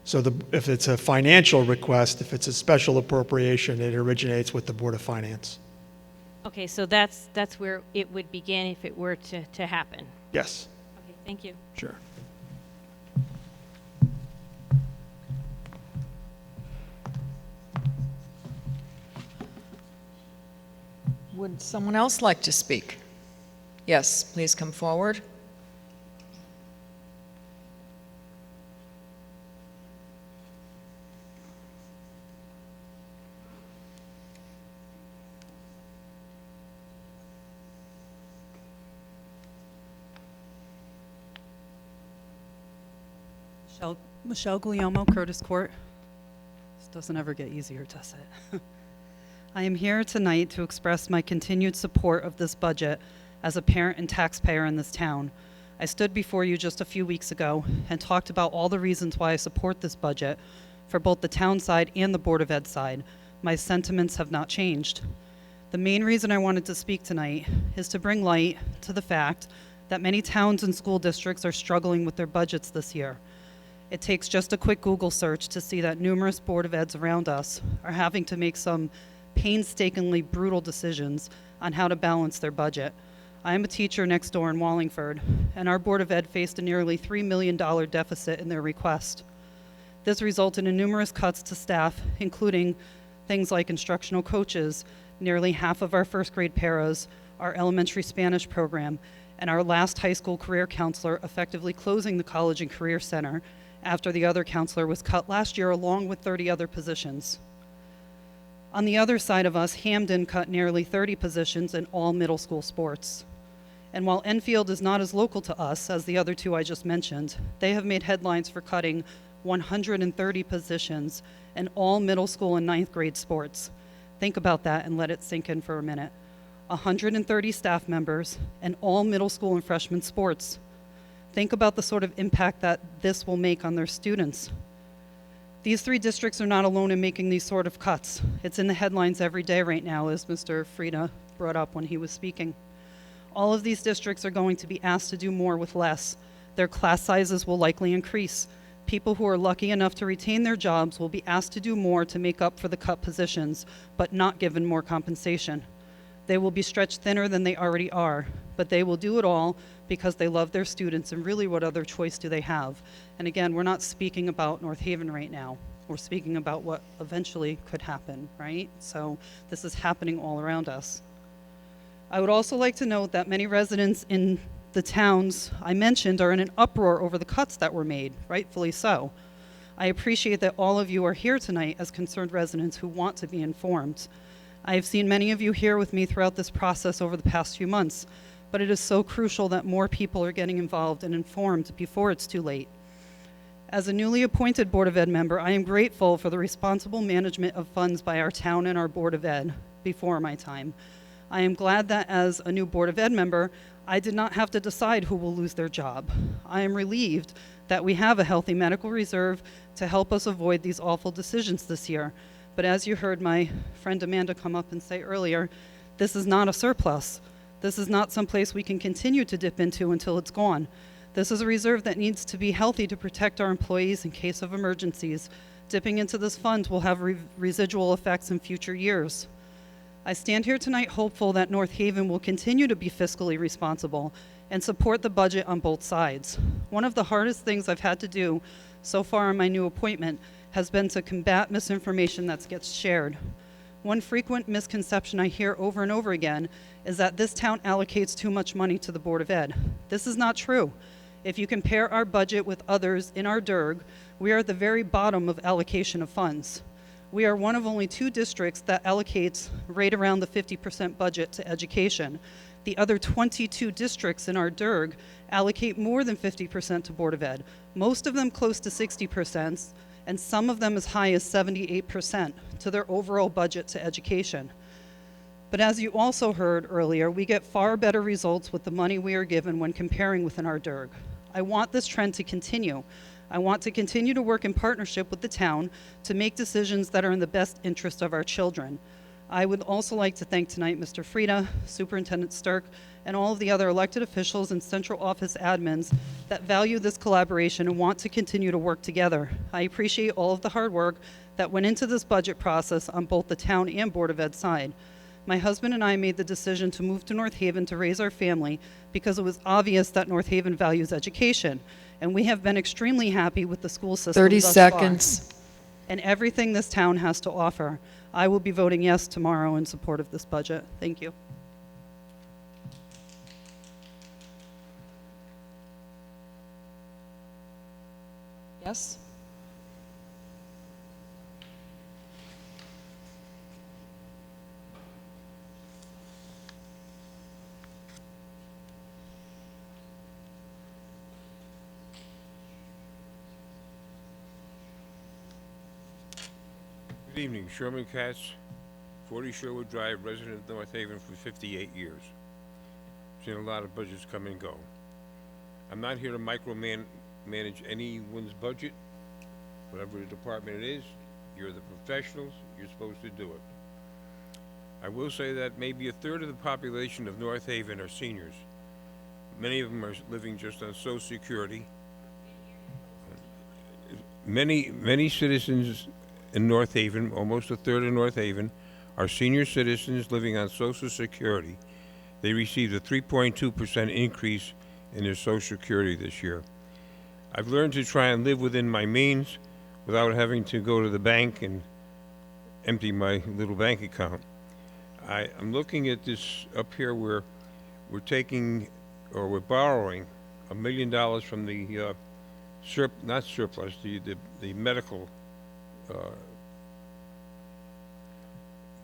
So if it's a financial request, if it's a special appropriation, it originates with the Board of Finance. Okay, so that's where it would begin if it were to happen. Yes. Okay, thank you. Sure. Would someone else like to speak? Yes, please come forward. Michelle Guglielmo, Curtis Court. This doesn't ever get easier, does it? I am here tonight to express my continued support of this budget as a parent and taxpayer in this town. I stood before you just a few weeks ago and talked about all the reasons why I support this budget for both the town side and the Board of Ed side. My sentiments have not changed. The main reason I wanted to speak tonight is to bring light to the fact that many towns and school districts are struggling with their budgets this year. It takes just a quick Google search to see that numerous Board of Eds around us are having to make some painstakingly brutal decisions on how to balance their budget. I am a teacher next door in Wallingford, and our Board of Ed faced a nearly $3 million deficit in their request. This resulted in numerous cuts to staff, including things like instructional coaches, nearly half of our first grade paras, our elementary Spanish program, and our last high school career counselor effectively closing the College and Career Center after the other counselor was cut last year along with 30 other positions. On the other side of us, Hamden cut nearly 30 positions in all middle school sports. And while Enfield is not as local to us as the other two I just mentioned, they have made headlines for cutting 130 positions in all middle school and 9th grade sports. Think about that and let it sink in for a minute. 130 staff members in all middle school and freshman sports. Think about the sort of impact that this will make on their students. These three districts are not alone in making these sort of cuts. It's in the headlines every day right now, as Mr. Frieda brought up when he was speaking. All of these districts are going to be asked to do more with less. Their class sizes will likely increase. People who are lucky enough to retain their jobs will be asked to do more to make up for the cut positions, but not given more compensation. They will be stretched thinner than they already are, but they will do it all because they love their students, and really, what other choice do they have? And again, we're not speaking about North Haven right now. We're speaking about what eventually could happen, right? So this is happening all around us. I would also like to note that many residents in the towns I mentioned are in an uproar over the cuts that were made, rightfully so. I appreciate that all of you are here tonight as concerned residents who want to be informed. I have seen many of you here with me throughout this process over the past few months, but it is so crucial that more people are getting involved and informed before it's too late. As a newly appointed Board of Ed member, I am grateful for the responsible management of funds by our town and our Board of Ed before my time. I am glad that as a new Board of Ed member, I did not have to decide who will lose their job. I am relieved that we have a healthy medical reserve to help us avoid these awful decisions this year. But as you heard my friend Amanda come up and say earlier, this is not a surplus. This is not someplace we can continue to dip into until it's gone. This is a reserve that needs to be healthy to protect our employees in case of emergencies. Dipping into this fund will have residual effects in future years. I stand here tonight hopeful that North Haven will continue to be fiscally responsible and support the budget on both sides. One of the hardest things I've had to do so far in my new appointment has been to combat misinformation that gets shared. One frequent misconception I hear over and over again is that this town allocates too much money to the Board of Ed. This is not true. If you compare our budget with others in our DIRG, we are at the very bottom of allocation of funds. We are one of only 2 districts that allocates right around the 50% budget to education. The other 22 districts in our DIRG allocate more than 50% to Board of Ed, most of them close to 60%, and some of them as high as 78% to their overall budget to education. But as you also heard earlier, we get far better results with the money we are given when comparing within our DIRG. I want this trend to continue. I want to continue to work in partnership with the town to make decisions that are in the best interest of our children. I would also like to thank tonight Mr. Frieda, Superintendent Stirk, and all of the other elected officials and central office admins that value this collaboration and want to continue to work together. I appreciate all of the hard work that went into this budget process on both the town and Board of Ed side. My husband and I made the decision to move to North Haven to raise our family because it was obvious that North Haven values education, and we have been extremely happy with the school system 30 thus seconds. far and everything this town has to offer. I will be voting yes tomorrow in support of this budget. Thank you. Yes? Good evening, Sherman Katz, 40 Sherwood Drive, resident of North Haven for 58 years. Seen a lot of budgets come and go. I'm not here to micromanage anyone's budget. Whatever the department it is, you're the professionals, you're supposed to do it. I will say that maybe a third of the population of North Haven are seniors. Many of them are living just on Social Security. Many citizens in North Haven, almost a third of North Haven, are senior citizens living on Social Security. They received a 3.2% increase in their Social Security this year. I've learned to try and live within my means without having to go to the bank and empty my little bank account. I'm looking at this up here where we're taking, or we're borrowing, $1 million from the not surplus, the medical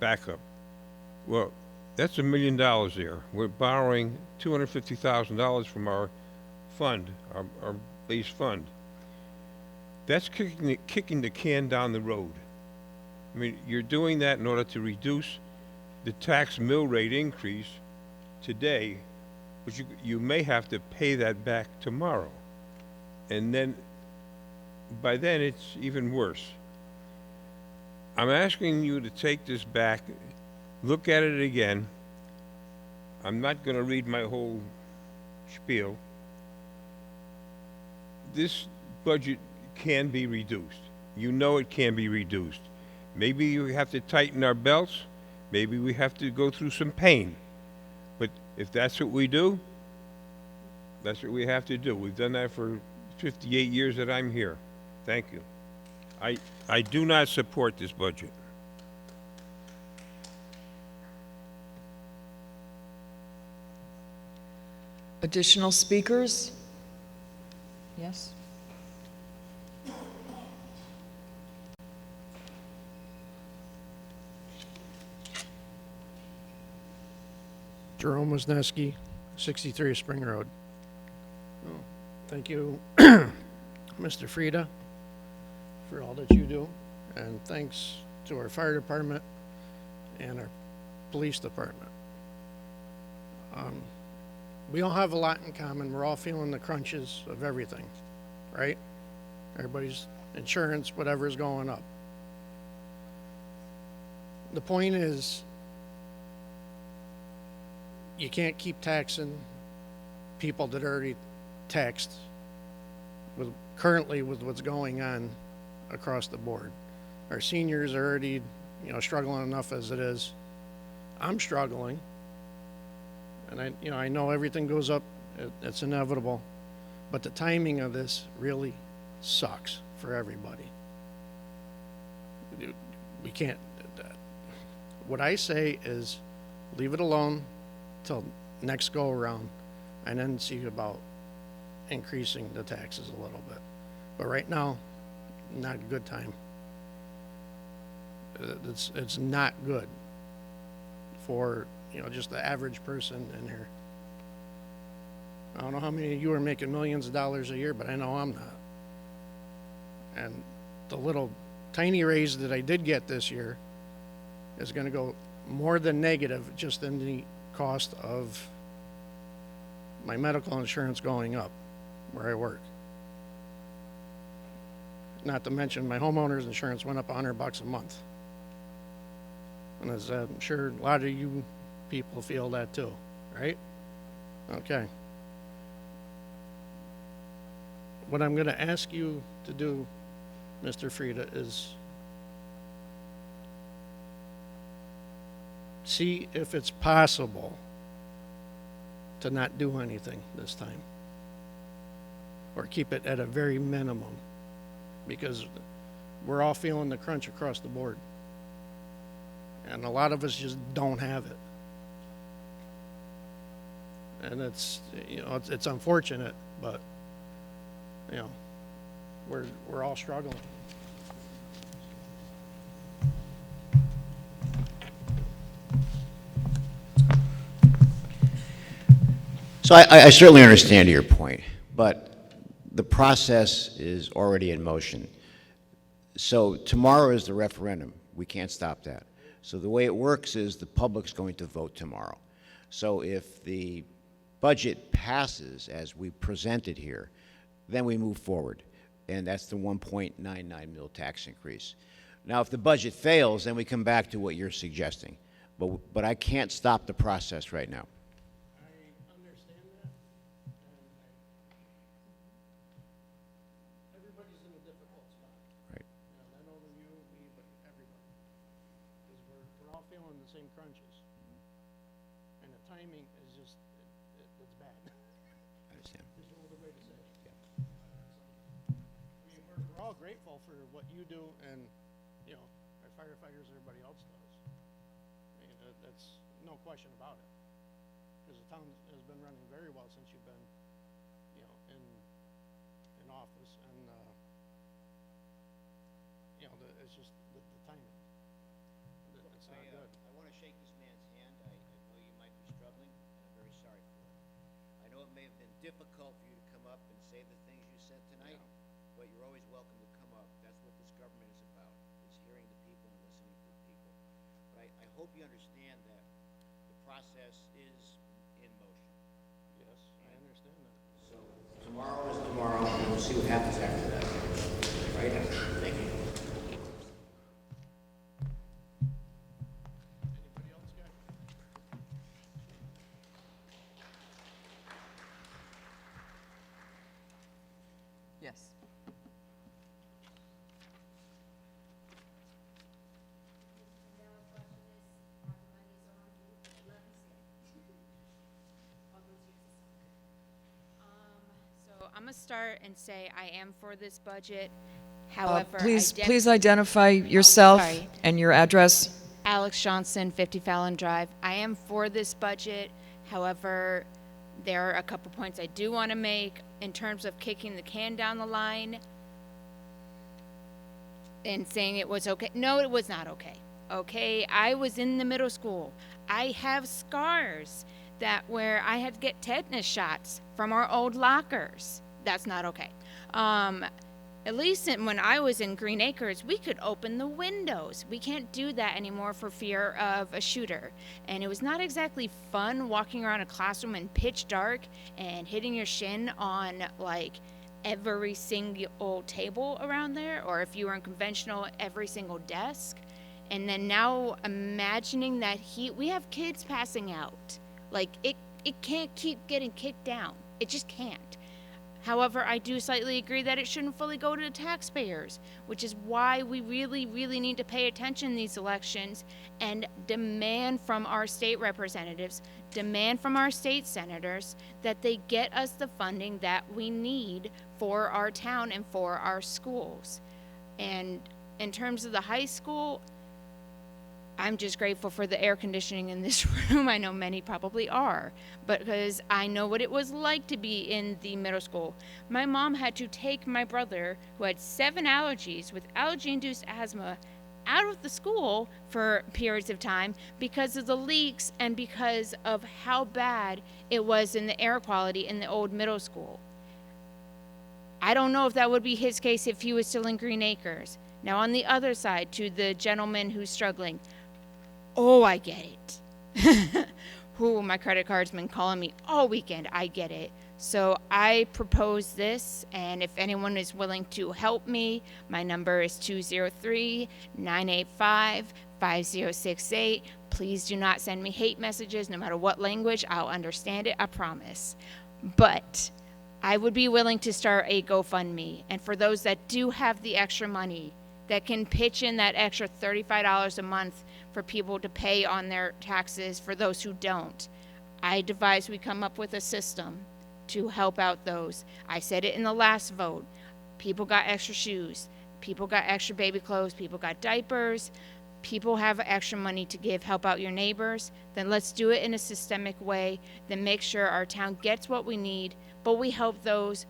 backup. Well, that's $1 million there. We're borrowing $250,000 from our fund, our base fund. That's kicking the can down the road. I mean, you're doing that in order to reduce the tax mill rate increase today, but you may have to pay that back tomorrow. And then, by then, it's even worse. I'm asking you to take this back, look at it again. I'm not going to read my whole spiel. This budget can be reduced. You know it can be reduced. Maybe we have to tighten our belts. Maybe we have to go through some pain. But if that's what we do, that's what we have to do. We've done that for 58 years that I'm here. Thank you. I do not support this budget. Additional speakers? Yes? Jerome Wisniewski, 63 Spring Road. Thank you, Mr. Frieda, for all that you do, and thanks to our fire department and our police department. We all have a lot in common. We're all feeling the crunches of everything, right? Everybody's insurance, whatever is going up. The point is, you can't keep taxing people that are already taxed currently with what's going on across the board. Our seniors are already, struggling enough as it is. I'm struggling, and I know everything goes up. It's inevitable, but the timing of this really sucks for everybody. We can't. What I say is, leave it alone till next go around, and then see about increasing the taxes a little bit. But right now, not a good time. It's not good for just the average person in here. I don't know how many of you are making millions of dollars a year, but I know I'm not. And the little tiny raise that I did get this year is going to go more than negative just in the cost of my medical insurance going up where I work. Not to mention my homeowner's insurance went up $100 a month. And as I'm sure a lot of you people feel that too, right? Okay. What I'm going to ask you to do, Mr. Frieda, is see if it's possible to not do anything this time, or keep it at a very minimum, because we're all feeling the crunch across the board, and a lot of us just don't have it. And it's it's unfortunate, but we're all struggling. So I certainly understand your point, but the process is already in motion. So tomorrow is the referendum. We can't stop that. So the way it works is the public's going to vote tomorrow. So if the budget passes as we presented here, then we move forward. And that's the 1.99 mil tax increase. Now, if the budget fails, then we come back to what you're suggesting. But I can't stop the process right now. Feeling the same crunches, and the timing is just it's bad. I understand. There's no other way to say it. We're all grateful for what you do, and our firefighters, everybody else does. That's no question about it, because the town has been running very well since you've been in office, and it's just the timing. It's not good. I want to shake this man's hand. I know you might be struggling, and I'm very sorry for it. I know it may have been difficult for you to come up and say the things you said tonight, but you're always welcome to come up. That's what this government is about, is hearing the people and listening to the people. But I hope you understand that the process is in motion. Yes, I understand that. So tomorrow is tomorrow, and we'll see what happens after that. Right? Thank you. must start and say I am for this budget. However, Please identify yourself sorry. and your address. Alex Johnson, 50 Fallon Drive. I am for this budget. However, there are a couple points I do want to make in terms of kicking the can down the line and saying it was okay. No, it was not okay. Okay, I was in the middle school. I have scars that where I had to get tetanus shots from our old lockers. That's not okay. At least when I was in Green Acres, we could open the windows. We can't do that anymore for fear of a shooter. And it was not exactly fun walking around a classroom in pitch dark and hitting your shin on like every single table around there, or if you were in conventional, every single desk. And then now imagining that we have kids passing out. Like it can't keep getting kicked down. It just can't. However, I do slightly agree that it shouldn't fully go to the taxpayers, which is why we really, really need to pay attention in these elections and demand from our state representatives, demand from our state senators that they get us the funding that we need for our town and for our schools. And in terms of the high school, I'm just grateful for the air conditioning in this room. I know many probably are, but because I know what it was like to be in the middle school. My mom had to take my brother, who had 7 allergies with allergy-induced asthma, out of the school for periods of time because of the leaks and because of how bad it was in the air quality in the old middle school. I don't know if that would be his case if he was still in Green Acres. Now, on the other side, to the gentleman who's struggling, oh, I get it. My credit card's been calling me all weekend. I get it. So I propose this, and if anyone is willing to help me, my number is 203-985-5068. Please do not send me hate messages, no matter what language. I'll understand it, I promise. But I would be willing to start a GoFundMe, and for those that do have the extra money, that can pitch in that extra $35 a month for people to pay on their taxes for those who don't, I advise we come up with a system to help out those. I said it in the last vote. People got extra shoes. People got extra baby clothes. People got diapers. People have extra money to give, help out your neighbors. Then let's do it in a systemic way. Then make sure our town gets what we need, but we help those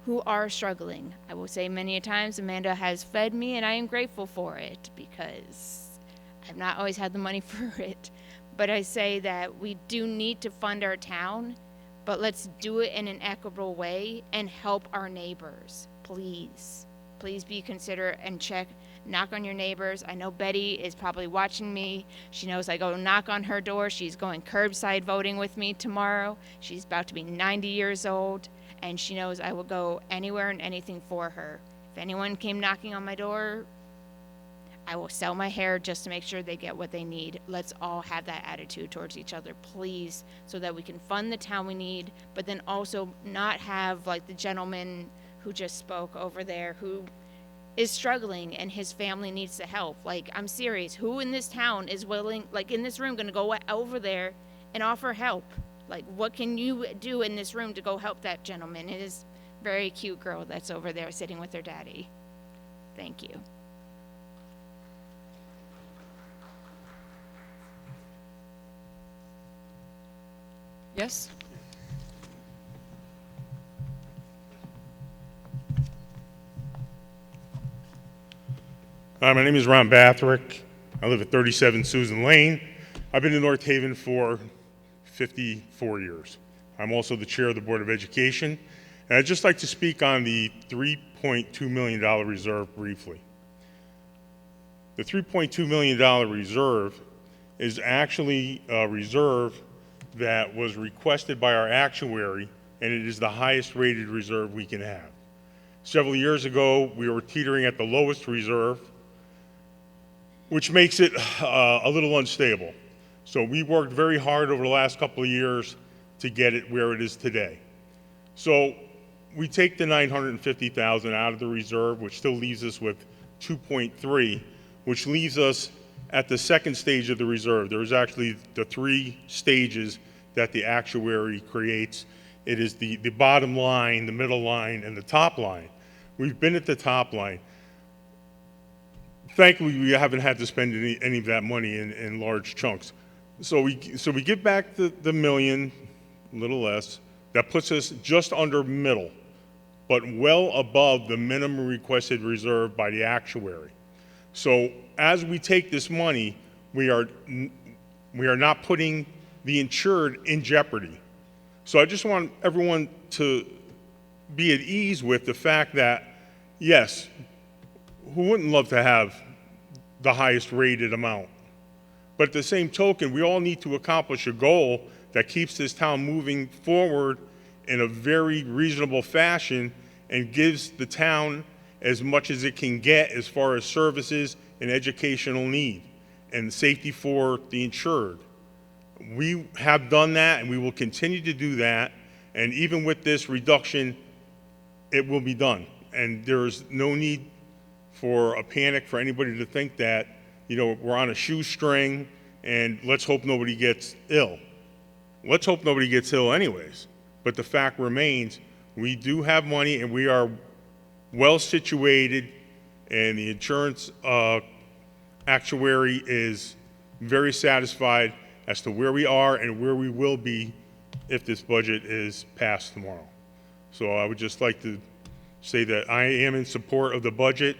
who are struggling. I will say many a times, Amanda has fed me, and I am grateful for it because I've not always had the money for it. But I say that we do need to fund our town, but let's do it in an equitable way and help our neighbors, please. Please be considerate and knock on your neighbors. I know Betty is probably watching me. She knows I go knock on her door. She's going curbside voting with me tomorrow. She's about to be 90 years old, and she knows I will go anywhere and anything for her. If anyone came knocking on my door, I will sell my hair just to make sure they get what they need. Let's all have that attitude towards each other, please, so that we can fund the town we need, but then also not have like the gentleman who just spoke over there who is struggling and his family needs the help. Like, I'm serious. Who in this town is willing, like in this room, going to go over there and offer help? Like, what can you do in this room to go help that gentleman? It is a very cute girl that's over there sitting with her daddy. Thank you. Yes? My name is Ron Bathrick. I live at 37 Susan Lane. I've been in North Haven for 54 years. I'm also the chair of the Board of Education. And I'd just like to speak on the $3.2 million reserve briefly. The $3.2 million reserve is actually a reserve that was requested by our actuary, and it is the highest rated reserve we can have. Several years ago, we were teetering at the lowest reserve, which makes it a little unstable. So we worked very hard over the last couple of years to get it where it is today. So we take the $950,000 out of the reserve, which still leaves us with 2.3, which leaves us at the second stage of the reserve. There's actually the 3 stages that the actuary creates, It is the bottom line, the middle line, and the top line. We've been at the top line. Thankfully, we haven't had to spend any of that money in large chunks. So we give back the million, a little less. That puts us just under middle, but well above the minimum requested reserve by the actuary. So as we take this money, we are not putting the insured in jeopardy. So I just want everyone to be at ease with the fact that, yes, who wouldn't love to have the highest rated amount? But at the same token, we all need to accomplish a goal that keeps this town moving forward in a very reasonable fashion and gives the town as much as it can get as far as services and educational need and safety for the insured. We have done that, and we will continue to do that. And even with this reduction, it will be done. And there's no need for a panic for anybody to think that, you know, we're on a shoestring and let's hope nobody gets ill. Let's hope nobody gets ill anyways. But the fact remains, we do have money and we are well situated, and the insurance actuary is very satisfied as to where we are and where we will be if this budget is passed tomorrow. So I would just like to say that I am in support of the budget.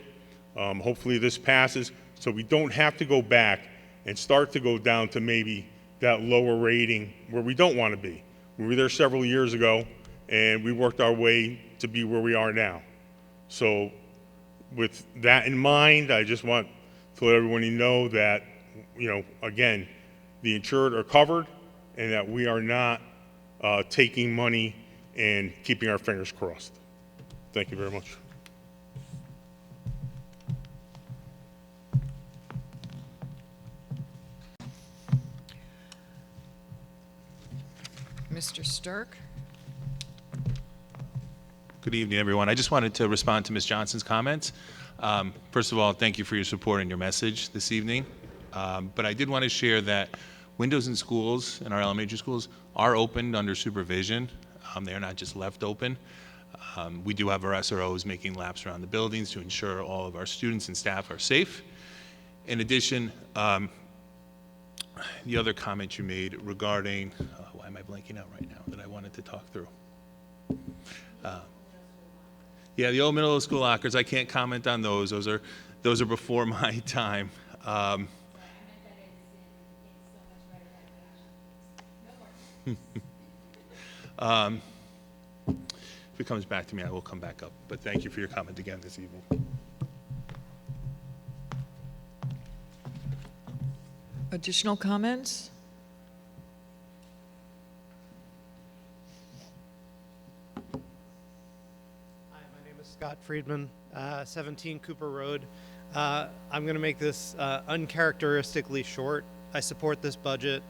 Hopefully this passes so we don't have to go back and start to go down to maybe that lower rating where we don't want to be. We were there several years ago and we worked our way to be where we are now. So with that in mind, I just want to let everyone know that, you know, again, the insured are covered and that we are not taking money and keeping our fingers crossed. Thank you very much. Mr. Stirk? Good evening, everyone. I just wanted to respond to Ms. Johnson's comments. First of all, thank you for your support and your message this evening. But I did want to share that windows in schools, in our elementary schools, are opened under supervision. They are not just left open. We do have our SROs making laps around the buildings to ensure all of our students and staff are safe. In addition, the other comment you made regarding, why am I blanking out right now, that I wanted to talk through? Yeah, the old middle school lockers, I can't comment on those. Those are before my time. If it comes back to me, I will come back up. But thank you for your comment again this evening. Additional comments? Hi, my name is Scott Friedman, 17 Cooper Road. I'm going to make this uncharacteristically short. I support this budget.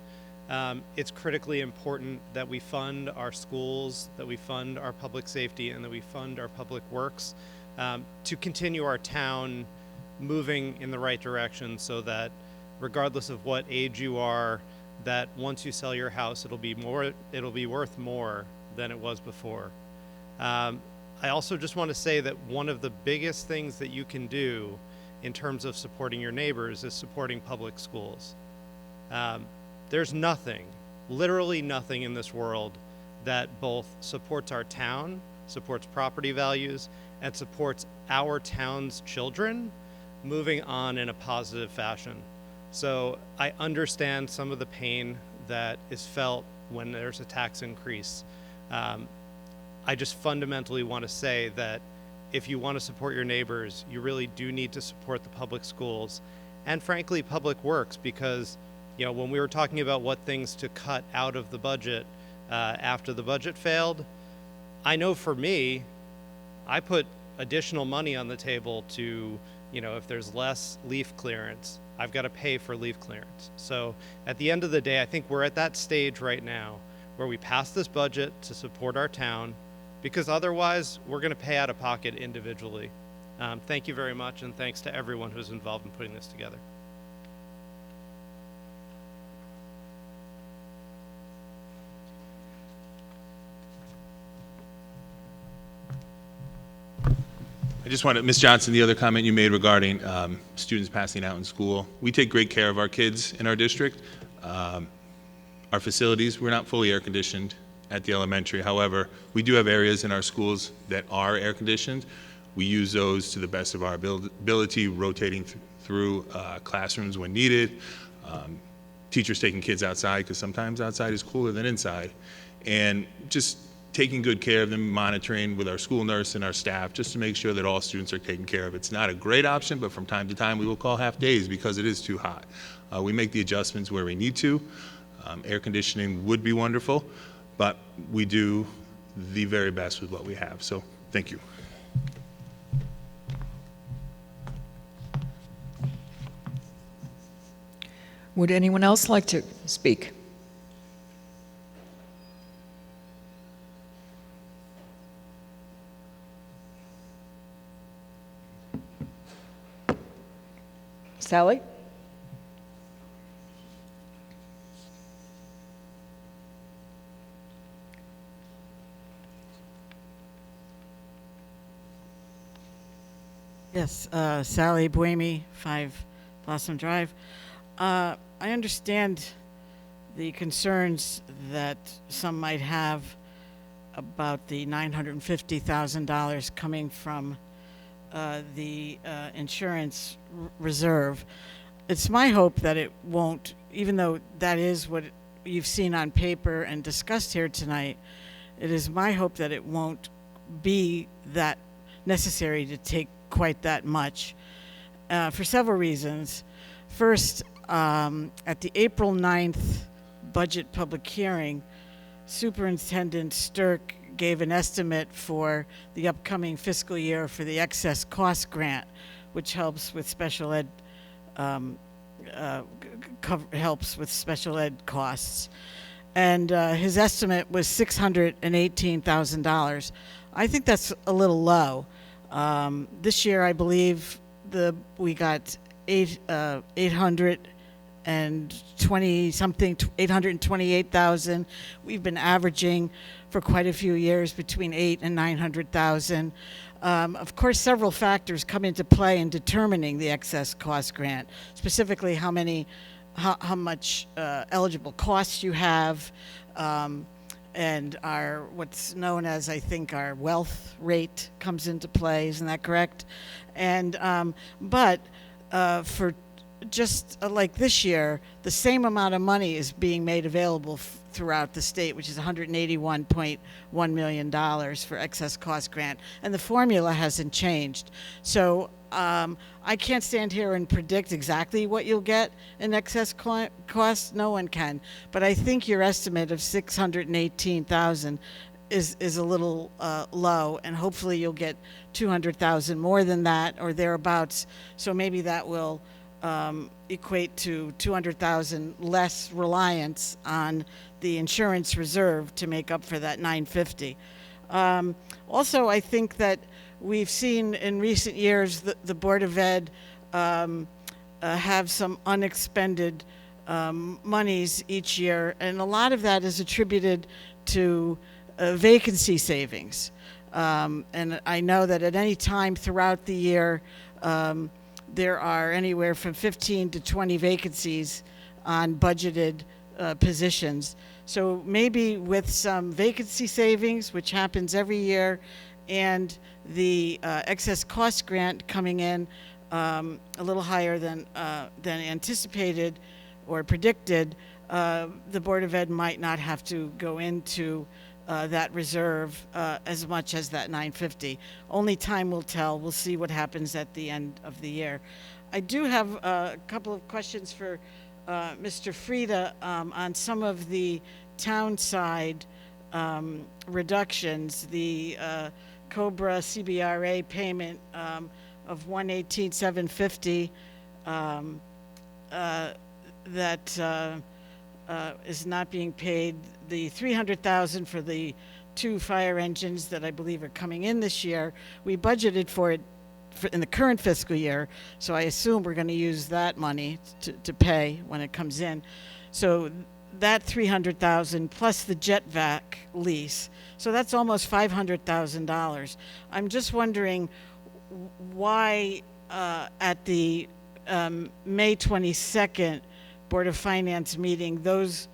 It's critically important that we fund our schools, that we fund our public safety, and that we fund our public works to continue our town moving in the right direction, so that regardless of what age you are, that once you sell your house, it'll be worth more than it was before. I also just want to say that one of the biggest things that you can do in terms of supporting your neighbors is supporting public schools. There's nothing, literally nothing in this world that both supports our town, supports property values, and supports our town's children moving on in a positive fashion. So I understand some of the pain that is felt when there's a tax increase. I just fundamentally want to say that if you want to support your neighbors, you really do need to support the public schools and frankly public works, because you know, when we were talking about what things to cut out of the budget after the budget failed, I know for me, I put additional money on the table to, you know, if there's less leaf clearance, I've got to pay for leaf clearance. So at the end of the day, I think we're at that stage right now where we pass this budget to support our town, because otherwise we're going to pay out of pocket individually. Thank you very much, and thanks to everyone who's involved in putting this together. just wanted, Ms. Johnson, the other comment you made regarding students passing out in school. We take great care of our kids in our district. Our facilities, we're not fully air conditioned at the elementary. However, we do have areas in our schools that are air conditioned. We use those to the best of our ability, rotating through classrooms when needed. Teachers taking kids outside, because sometimes outside is cooler than inside. And just taking good care of them, monitoring with our school nurse and our staff, just to make sure that all students are taken care of. It's not a great option, but from time to time we will call half days because it is too hot. We make the adjustments where we need to. Air conditioning would be wonderful, but we do the very best with what we have. So thank you. Would anyone else like to speak? Sally? Yes, Sally Buemi, 5 Blossom Drive. I understand the concerns that some might have about the $950,000 coming from the insurance reserve. It's my hope that it won't, even though that is what you've seen on paper and discussed here tonight, it is my hope that it won't be that necessary to take quite that much for several reasons. First, at the April 9th budget public hearing, Superintendent Stirk gave an estimate for the upcoming fiscal year for the excess cost grant, which helps with special ed helps with special ed costs. And his estimate was $618,000. I think that's a little low. This year, I believe we got 828,000. We've been averaging for quite a few years between 800,000 and 900,000. Of course, several factors come into play in determining the excess cost grant, specifically how much eligible costs you have, and what's known as, I think, our wealth rate comes into play. Isn't that correct? And but for just like this year, the same amount of money is being made available throughout the state, which is $181.1 million for excess cost grant, and the formula hasn't changed. So I can't stand here and predict exactly what you'll get in excess cost. No one can. But I think your estimate of $618,000 is a little low, and hopefully you'll get $200,000 more than that or thereabouts. So maybe that will equate to $200,000 less reliance on the insurance reserve to make up for that $950. Also, I think that we've seen in recent years the Board of Ed have some unexpended monies each year, and a lot of that is attributed to vacancy savings. And I know that at any time throughout the year, there are anywhere from 15 to 20 vacancies on budgeted positions. So maybe with some vacancy savings, which happens every year, and the excess cost grant coming in a little higher than anticipated or predicted, the Board of Ed might not have to go into that reserve as much as that $950. Only time will tell. We'll see what happens at the end of the year. I do have a couple of questions for Mr. Frieda on some of the town side reductions. The Cobra CBRA payment of $118,750 that is not being paid. The $300,000 for the 2 fire engines that I believe are coming in this year. We budgeted for it in the current fiscal year, so I assume we're going to use that money to pay when it comes in. So that $300,000 plus the JetVac lease, so that's almost $500,000. I'm just wondering why at the May 22nd Board of Finance meeting, those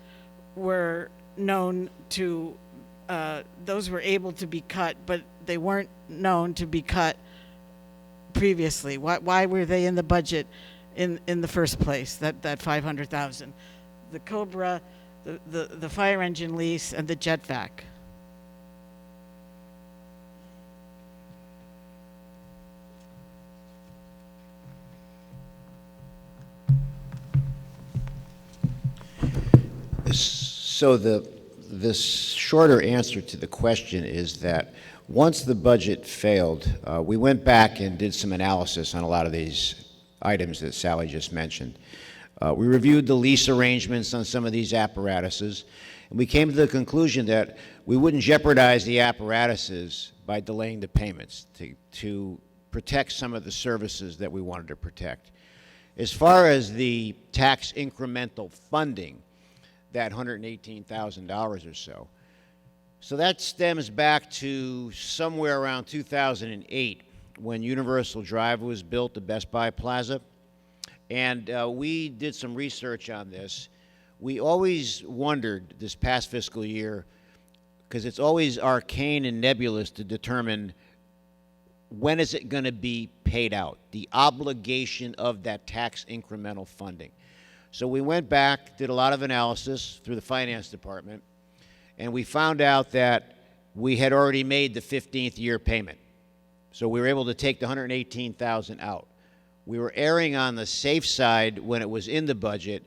were known to, those were able to be cut, but they weren't known to be cut previously. Why were they in the budget in the first place, that 500,000? The Cobra, the fire engine lease, and the jet vac. So the shorter answer to the question is that once the budget failed, we went back and did some analysis on a lot of these items that Sally just mentioned. We reviewed the lease arrangements on some of these apparatuses, and we came to the conclusion that we wouldn't jeopardize the apparatuses by delaying the payments to protect some of the services that we wanted to protect. As far as the tax incremental funding, that $118,000 or so. So that stems back to somewhere around 2008 when Universal Drive was built, the Best Buy Plaza. And we did some research on this. We always wondered this past fiscal year, because it's always arcane and nebulous to determine when is it going to be paid out, the obligation of that tax incremental funding. So we went back, did a lot of analysis through the finance department, and we found out that we had already made the 15th year payment. So we were able to take the $118,000 out. We were erring on the safe side when it was in the budget.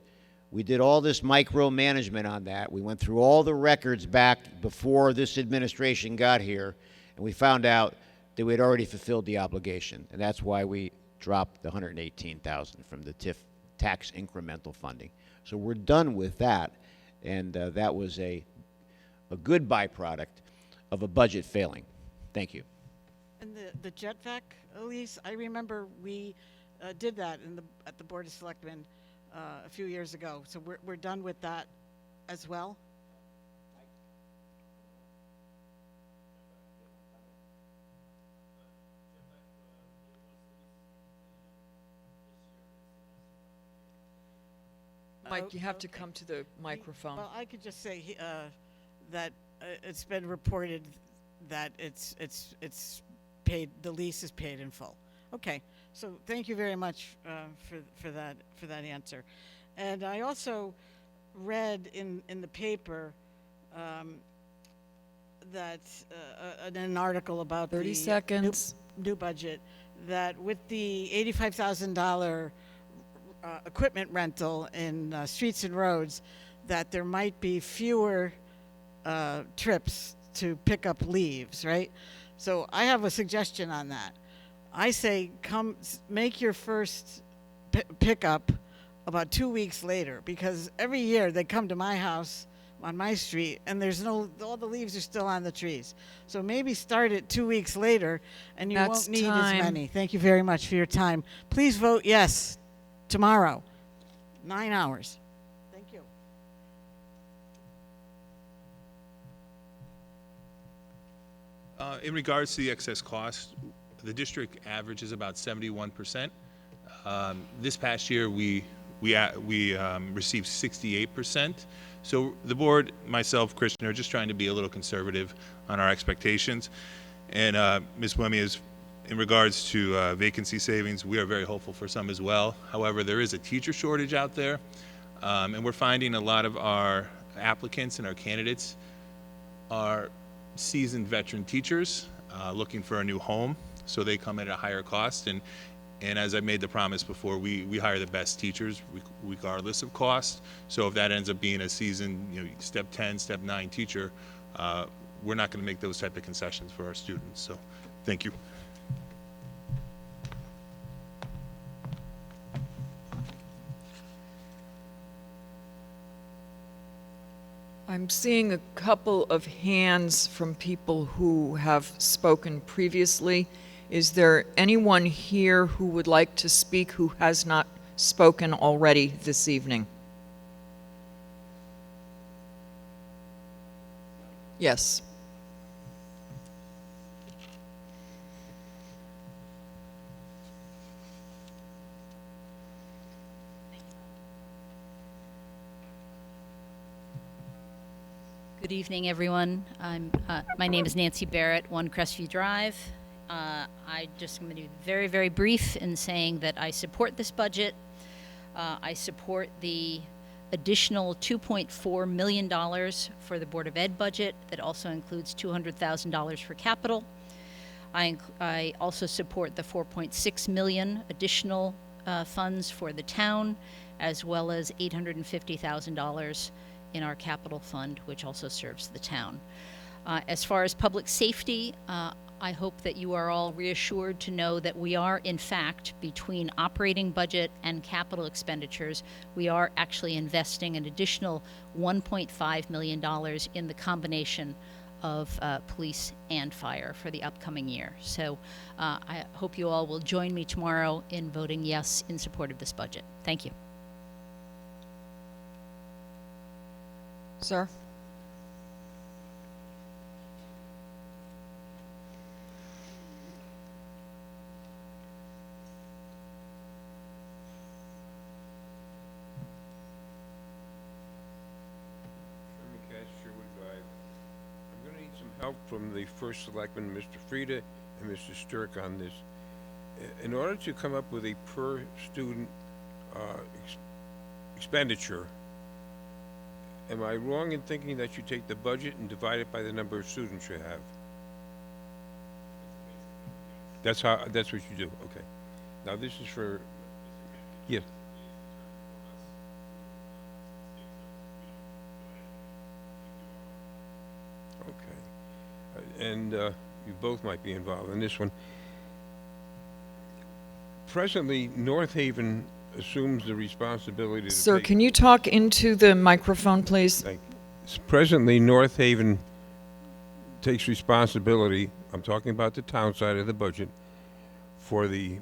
We did all this micromanagement on that. We went through all the records back before this administration got here, and we found out that we had already fulfilled the obligation. And that's why we dropped the $118,000 from the TIF tax incremental funding. So we're done with that, and that was a good byproduct of a budget failing. Thank you. And the jet vac lease, I remember we did that at the Board of Selectmen a few years ago. So we're done with that as well. Mike, you have to come to the microphone. Well, I could just say that it's been reported that it's paid. The lease is paid in full. Okay, so thank you very much for that answer. And I also read in the paper that in an article about 30 the seconds. New budget, that with the $85,000 equipment rental in streets and roads, that there might be fewer trips to pick up leaves, right? So I have a suggestion on that. I say make your first pickup about 2 weeks later, because every year they come to my house on my street and all the leaves are still on the trees. So maybe start it 2 weeks later and you won't need as many. Thank you very much for your time. Please vote yes tomorrow, 9 hours. Thank you. In regards to the excess cost, the district average is about 71%. This past year, we received 68%. So the board, myself, Christian, are just trying to be a little conservative on our expectations. And Ms. Wemme, in regards to vacancy savings, we are very hopeful for some as well. However, there is a teacher shortage out there, and we're finding a lot of our applicants and our candidates are seasoned veteran teachers looking for a new home, so they come at a higher cost. And as I made the promise before, we hire the best teachers regardless of cost. So if that ends up being a seasoned, step 10, step 9 teacher, we're not going to make those type of concessions for our students. So thank you. I'm seeing a couple of hands from people who have spoken previously. Is there anyone here who would like to speak who has not spoken already this evening? Yes. Good evening, everyone. My name is Nancy Barrett, 1 Crestview Drive. I just am going to be very, very brief in saying that I support this budget. I support the additional $2.4 million for the Board of Ed budget. That also includes $200,000 for capital. I also support the $4.6 million additional funds for the town, as well as $850,000 in our capital fund, which also serves the town. As far as public safety, I hope that you are all reassured to know that we are, in fact, between operating budget and capital expenditures, we are actually investing an additional $1.5 million in the combination of police and fire for the upcoming year. So I hope you all will join me tomorrow in voting yes in support of this budget. Thank you. Sir? I'm going to need some help from the first selectman, Mr. Frieda, and Mr. Stirk on this. In order to come up with a per student expenditure, am I wrong in thinking that you take the budget and divide it by the number of students you have? That's what you do, okay. Now this is for, yes. Okay. And you both might be involved in this one. Presently, North Haven assumes the responsibility to Sir, pay. can you talk into the microphone, please? Presently, North Haven takes responsibility, I'm talking about the town side of the budget, for the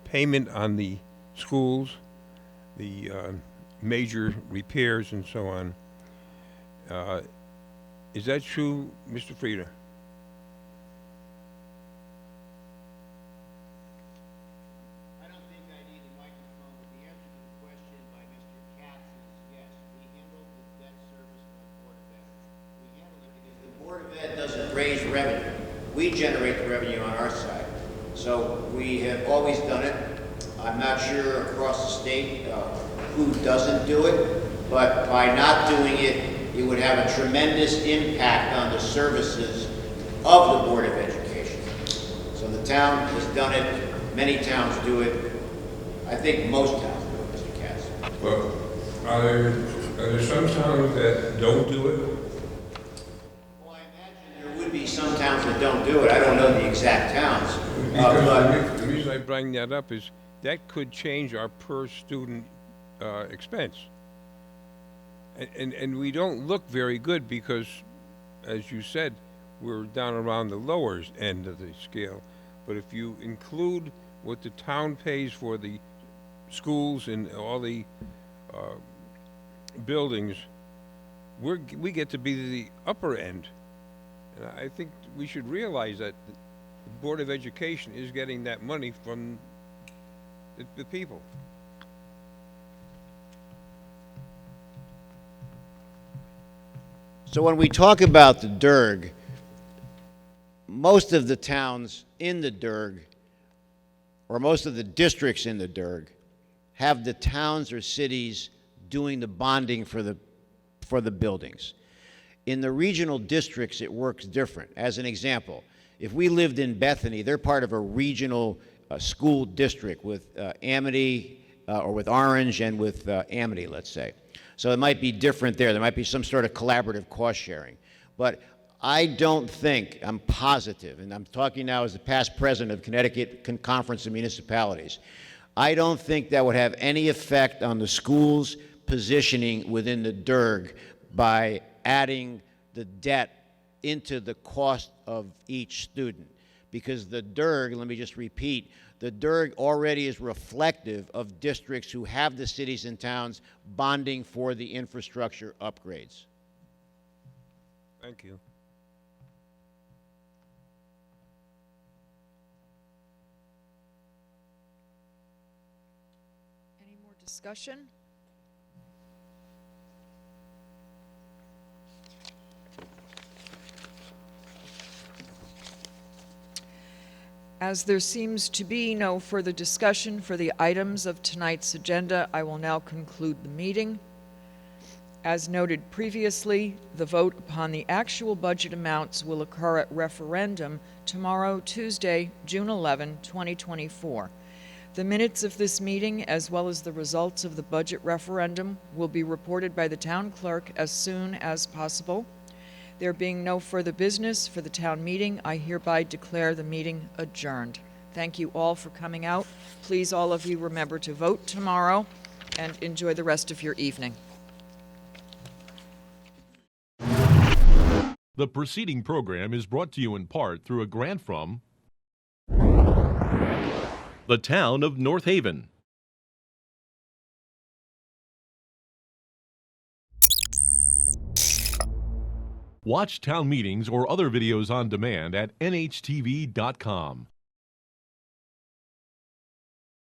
payment on the schools, the major repairs and so on. Is that true, Mr. Frieda? Raise revenue. We generate the revenue on our side. So we have always done it. I'm not sure across the state who doesn't do it, but by not doing it, it would have a tremendous impact on the services of the Board of Education. So the town has done it. Many towns do it. I think most towns do it, Mr. Katz. Well, are there some towns that don't do it? There would be some towns that don't do it. I don't know the exact towns. Because the reason I bring that up is that could change our per student expense. And we don't look very good because, as you said, we're down around the lower end of the scale. But if you include what the town pays for the schools and all the buildings, we get to be the upper end. And I think we should realize that the Board of Education is getting that money from the people. So when we talk about the DIRG, most of the towns in the DIRG, or most of the districts in the DIRG, have the towns or cities doing the bonding for the buildings. In the regional districts, it works different. As an example, if we lived in Bethany, they're part of a regional school district with Amity, or with Orange and with Amity, let's say. So it might be different there. There might be some sort of collaborative cost sharing. But I don't think, I'm positive, and I'm talking now as the past president of Connecticut Conference of Municipalities, I don't think that would have any effect on the school's positioning within the DIRG by adding the debt into the cost of each student. Because the DIRG, let me just repeat, the DIRG already is reflective of districts who have the cities and towns bonding for the infrastructure upgrades. Thank you. Any more discussion? As there seems to be no further discussion for the items of tonight's agenda, I will now conclude the meeting. As noted previously, the vote upon the actual budget amounts will occur at referendum tomorrow, Tuesday, June 11, 2024. The minutes of this meeting, as well as the results of the budget referendum, will be reported by the town clerk as soon as possible. There being no further business for the town meeting, I hereby declare the meeting adjourned. Thank you all for coming out. Please, all of you, remember to vote tomorrow and enjoy the rest of your evening. The preceding program is brought to you in part through a grant from the Town of North Haven. Watch town meetings or other videos on demand at nhtv.com.